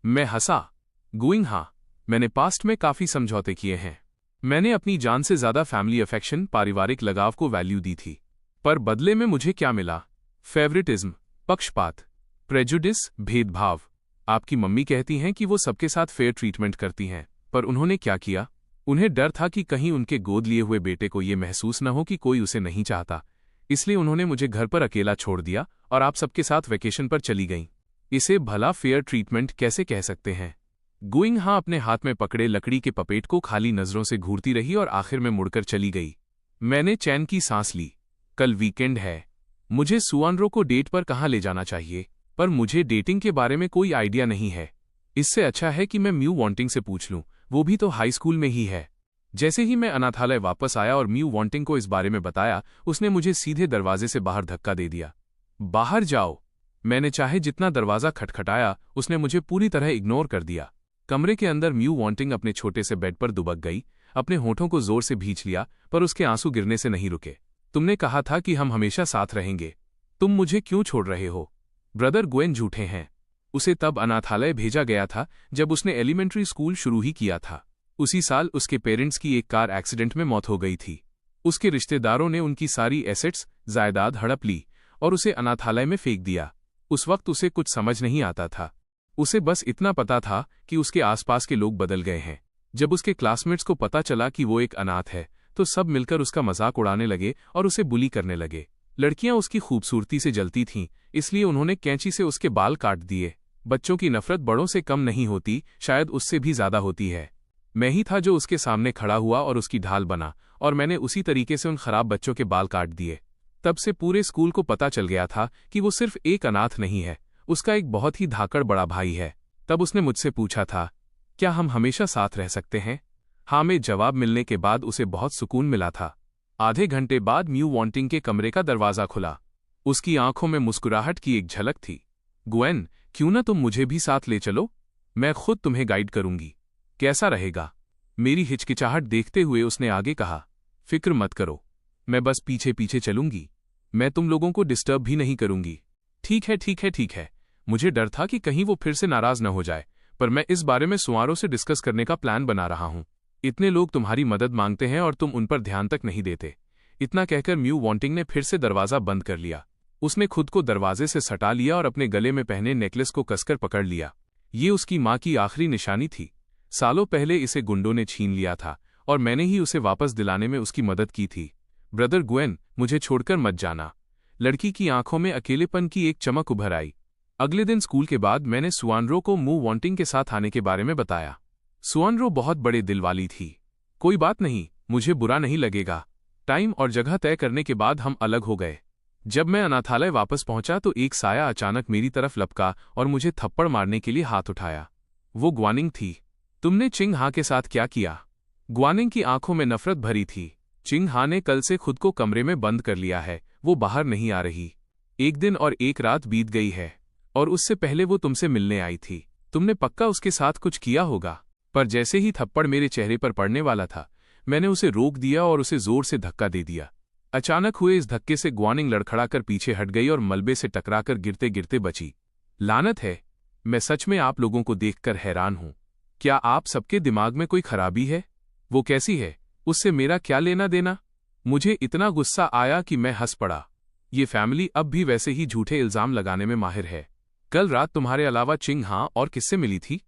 मैं हंसा। गुइंग हां, मैंने पास्ट में काफी समझौते किए हैं। मैंने अपनी जान से ज्यादा फैमिली अफेक्शन, पारिवारिक लगाव को वैल्यू दी थी। पर बदले में मुझे क्या मिला? फेवरेटिज्म, पक्षपात, प्रेजुडिस, भेदभाव। आपकी मम्मी कहती हैं कि वो सबके साथ फेयर ट्रीटमेंट करती हैं, पर उन्होंने क्या किया? उन्हें डर था कि कहीं उनके गोद लिए हुए बेटे को ये महसूस न हो कि कोई उसे नहीं चाहता, इसलिए उन्होंने मुझे घर पर अकेला छोड़ दिया और आप सबके साथ वेकेशन पर चली गईं। इसे भला फेयर ट्रीटमेंट कैसे कह सकते हैं? गुइंग हां अपने हाथ में पकड़े लकड़ी के पपेट को खाली नजरों से घूरती रही और आखिर में मुड़कर चली गई। मैंने चैन की सांस ली। कल वीकेंड है। मुझे सुआनरो को डेट पर कहाँ ले जाना चाहिए? पर मुझे डेटिंग के बारे में कोई आइडिया नहीं है। इससे अच्छा है कि मैं म्यू वॉन्टिंग से पूछ लूं, वो भी तो हाई स्कूल में ही है। जैसे ही मैं अनाथालय वापस आया और म्यू वॉन्टिंग को इस बारे में बताया, उसने मुझे सीधे दरवाजे से बाहर धक्का दे दिया। बाहर जाओ। मैंने चाहे जितना दरवाजा खटखटाया, उसने मुझे पूरी तरह इग्नोर कर दिया। कमरे के अंदर म्यू वॉन्टिंग अपने छोटे से बेड पर दुबक गई, अपने होठों को जोर से भींच लिया, पर उसके आंसू गिरने से नहीं रुके। तुमने कहा था कि हम हमेशा साथ रहेंगे। तुम मुझे क्यों छोड़ रहे हो? ब्रदर ग्वेन झूठे हैं। उसे तब अनाथालय भेजा गया था जब उसने एलिमेंट्री स्कूल शुरू ही किया था। उसी साल उसके पेरेंट्स की एक कार एक्सीडेंट में मौत हो गई थी। उसके रिश्तेदारों ने उनकी सारी एसेट्स, जायदाद हड़प ली और उसे अनाथालय में फेंक दिया। उस वक्त उसे कुछ समझ नहीं आता था। उसे बस इतना पता था कि उसके आसपास के लोग बदल गए हैं। जब उसके क्लासमेट्स को पता चला कि वो एक अनाथ है, तो सब मिलकर उसका मजाक उड़ाने लगे और उसे बुली करने लगे। लड़कियां उसकी खूबसूरती से जलती थीं, इसलिए उन्होंने कैंची से उसके बाल काट दिए। बच्चों की नफरत बड़ों से कम नहीं होती, शायद उससे भी ज्यादा होती है। मैं ही था जो उसके सामने खड़ा हुआ और उसकी ढाल बना, और मैंने उसी तरीके से उन खराब बच्चों के बाल काट दिए। तब से पूरे स्कूल को पता चल गया था कि वो सिर्फ एक अनाथ नहीं है, उसका एक बहुत ही धाकड़ बड़ा भाई है। तब उसने मुझसे पूछा था, क्या हम हमेशा साथ रह सकते हैं? हाँ में जवाब मिलने के बाद उसे बहुत सुकून मिला था। आधे घंटे बाद म्यू वॉन्टिंग के कमरे का दरवाजा खुला। उसकी आंखों में मुस्कुराहट की एक झलक थी। ग्वेन, क्यों ना तुम मुझे भी साथ ले चलो? मैं खुद तुम्हें गाइड करूंगी। कैसा रहेगा? मेरी हिचकिचाहट देखते हुए उसने आगे कहा, फिक्र मत करो, मैं बस पीछे पीछे चलूंगी। मैं तुम लोगों को डिस्टर्ब भी नहीं करूंगी। ठीक है ठीक है ठीक है। मुझे डर था कि कहीं वो फिर से नाराज न हो जाए, पर मैं इस बारे में सुआरों से डिस्कस करने का प्लान बना रहा हूं। इतने लोग तुम्हारी मदद मांगते हैं और तुम उन पर ध्यान तक नहीं देते। इतना कहकर म्यू वॉन्टिंग ने फिर से दरवाजा बंद कर लिया। उसने खुद को दरवाजे से सटा लिया और अपने गले में पहने नेकलेस को कसकर पकड़ लिया। ये उसकी मां की आखिरी निशानी थी। सालों पहले इसे गुंडों ने छीन लिया था और मैंने ही उसे वापस दिलाने में उसकी मदद की थी। ब्रदर ग्वेन, मुझे छोड़कर मत जाना। लड़की की आंखों में अकेलेपन की एक चमक उभर आई। अगले दिन स्कूल के बाद मैंने सुआनरो को म्यू वॉन्टिंग के साथ आने के बारे में बताया। सुआनरो बहुत बड़े दिल वाली थी। कोई बात नहीं, मुझे बुरा नहीं लगेगा। टाइम और जगह तय करने के बाद हम अलग हो गए। जब मैं अनाथालय वापस पहुंचा तो एक साया अचानक मेरी तरफ लपका और मुझे थप्पड़ मारने के लिए हाथ उठाया। वो ग्वानिंग थी। तुमने चिंग हा के साथ क्या किया? ग्वानिंग की आंखों में नफरत भरी थी। चिंग हा ने कल से खुद को कमरे में बंद कर लिया है, वो बाहर नहीं आ रही। एक दिन और एक रात बीत गई है, और उससे पहले वो तुमसे मिलने आई थी। तुमने पक्का उसके साथ कुछ किया होगा। पर जैसे ही थप्पड़ मेरे चेहरे पर पड़ने वाला था, मैंने उसे रोक दिया और उसे जोर से धक्का दे दिया। अचानक हुए इस धक्के से ग्वानिंग लड़खड़ाकर पीछे हट गई और मलबे से टकराकर गिरते गिरते बची। लानत है, मैं सच में आप लोगों को देखकर हैरान हूं। क्या आप सबके दिमाग में कोई खराबी है? वो कैसी है, उससे मेरा क्या लेना देना? मुझे इतना गुस्सा आया कि मैं हंस पड़ा। ये फैमिली अब भी वैसे ही झूठे इल्जाम लगाने में माहिर है। कल रात तुम्हारे अलावा चिंग हा और किससे मिली थी?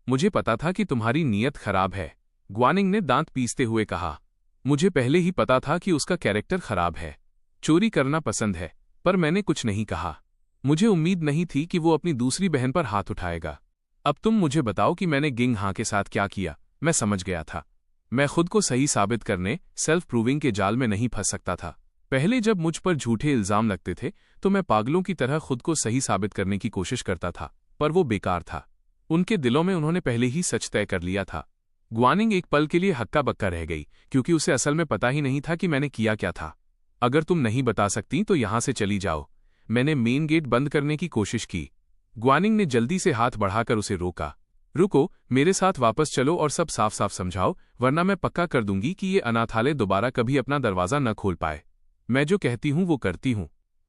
मुझे पता था कि तुम्हारी नीयत खराब है, ग्वानिंग ने दांत पीसते हुए कहा। मुझे पहले ही पता था कि उसका कैरेक्टर खराब है। चोरी करना पसंद है, पर मैंने कुछ नहीं कहा। मुझे उम्मीद नहीं थी कि वो अपनी दूसरी बहन पर हाथ उठाएगा। अब तुम मुझे बताओ कि मैंने गिंग हा के साथ क्या किया। मैं समझ गया था। मैं खुद को सही साबित करने, सेल्फ प्रूविंग के जाल में नहीं फंस सकता था। पहले जब मुझ पर झूठे इल्जाम लगते थे तो मैं पागलों की तरह खुद को सही साबित करने की कोशिश करता था, पर वो बेकार था। उनके दिलों में उन्होंने पहले ही सच तय कर लिया था। ग्वानिंग एक पल के लिए हक्का बक्का रह गई, क्योंकि उसे असल में पता ही नहीं था कि मैंने किया क्या था। अगर तुम नहीं बता सकती तो यहां से चली जाओ। मैंने मेन गेट बंद करने की कोशिश की। ग्वानिंग ने जल्दी से हाथ बढ़ाकर उसे रोका। रुको, मेरे साथ वापस चलो और सब साफ साफ समझाओ, वरना मैं पक्का कर दूंगी कि ये अनाथालय दोबारा कभी अपना दरवाजा न खोल पाए। मैं जो कहती हूं वो करती हूं।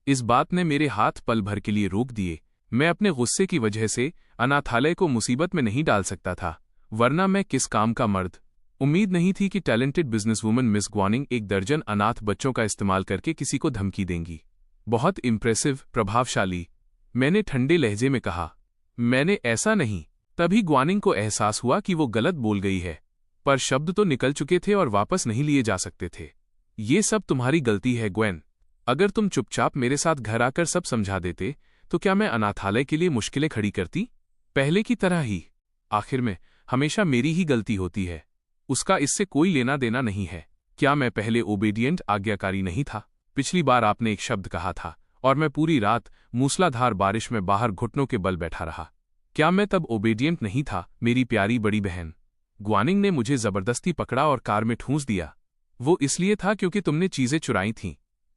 इस बात ने मेरे हाथ पल भर के लिए रोक दिए। मैं अपने गुस्से की वजह से अनाथालय को मुसीबत में नहीं डाल सकता था, वरना मैं किस काम का मर्द। उम्मीद नहीं थी कि टैलेंटेड बिजनेसवुमन मिस ग्वानिंग एक दर्जन अनाथ बच्चों का इस्तेमाल करके किसी को धमकी देंगी। बहुत इम्प्रेसिव, प्रभावशाली, मैंने ठंडे लहजे में कहा। मैंने ऐसा नहीं। तभी ग्वानिंग को एहसास हुआ कि वो गलत बोल गई है, पर शब्द तो निकल चुके थे और वापस नहीं लिए जा सकते थे। ये सब तुम्हारी गलती है ग्वेन। अगर तुम चुपचाप मेरे साथ घर आकर सब समझा देते तो क्या मैं अनाथालय के लिए मुश्किलें खड़ी करती? पहले की तरह ही। आखिर में हमेशा मेरी ही गलती होती है, उसका इससे कोई लेना देना नहीं है। क्या मैं पहले ओबेडिएंट, आज्ञाकारी नहीं था? पिछली बार आपने एक शब्द कहा था और मैं पूरी रात मूसलाधार बारिश में बाहर घुटनों के बल बैठा रहा। क्या मैं तब ओबेडिएंट नहीं था, मेरी प्यारी बड़ी बहन? ग्वानिंग ने मुझे जबरदस्ती पकड़ा और कार में ठूंस दिया। वो इसलिए था क्योंकि तुमने चीजें चुराई थीं,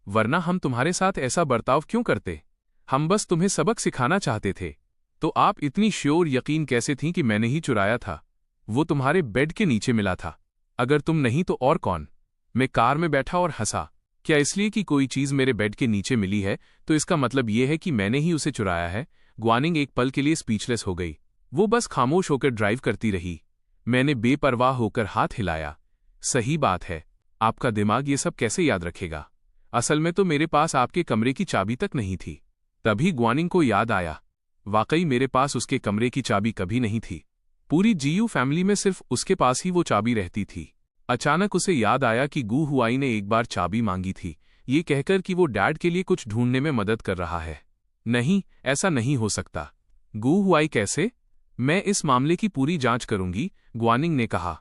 वरना हम तुम्हारे साथ ऐसा बर्ताव क्यों करते? हम बस तुम्हें सबक सिखाना चाहते थे। तो आप इतनी श्योर यकीन कैसे थीं कि मैंने ही चुराया था? वो तुम्हारे बेड के नीचे मिला था। अगर तुम नहीं तो और कौन? मैं कार में बैठा और हंसा। क्या इसलिए कि कोई चीज मेरे बेड के नीचे मिली है तो इसका मतलब यह है कि मैंने ही उसे चुराया है? ग्वानिंग एक पल के लिए स्पीचलेस हो गई। वो बस खामोश होकर ड्राइव करती रही। मैंने बेपरवाह होकर हाथ हिलाया। सही बात है, आपका दिमाग ये सब कैसे याद रखेगा? असल में तो मेरे पास आपके कमरे की चाबी तक नहीं थी। तभी ग्वानिंग को याद आया, वाकई मेरे पास उसके कमरे की चाबी कभी नहीं थी। पूरी जीयू फैमिली में सिर्फ उसके पास ही वो चाबी रहती थी। अचानक उसे याद आया कि गू हुआई ने एक बार चाबी मांगी थी, ये कहकर कि वो डैड के लिए कुछ ढूंढने में मदद कर रहा है। नहीं, ऐसा नहीं हो सकता। गू हुआई कैसे? मैं इस मामले की पूरी जांच करूंगी, ग्वानिंग ने कहा।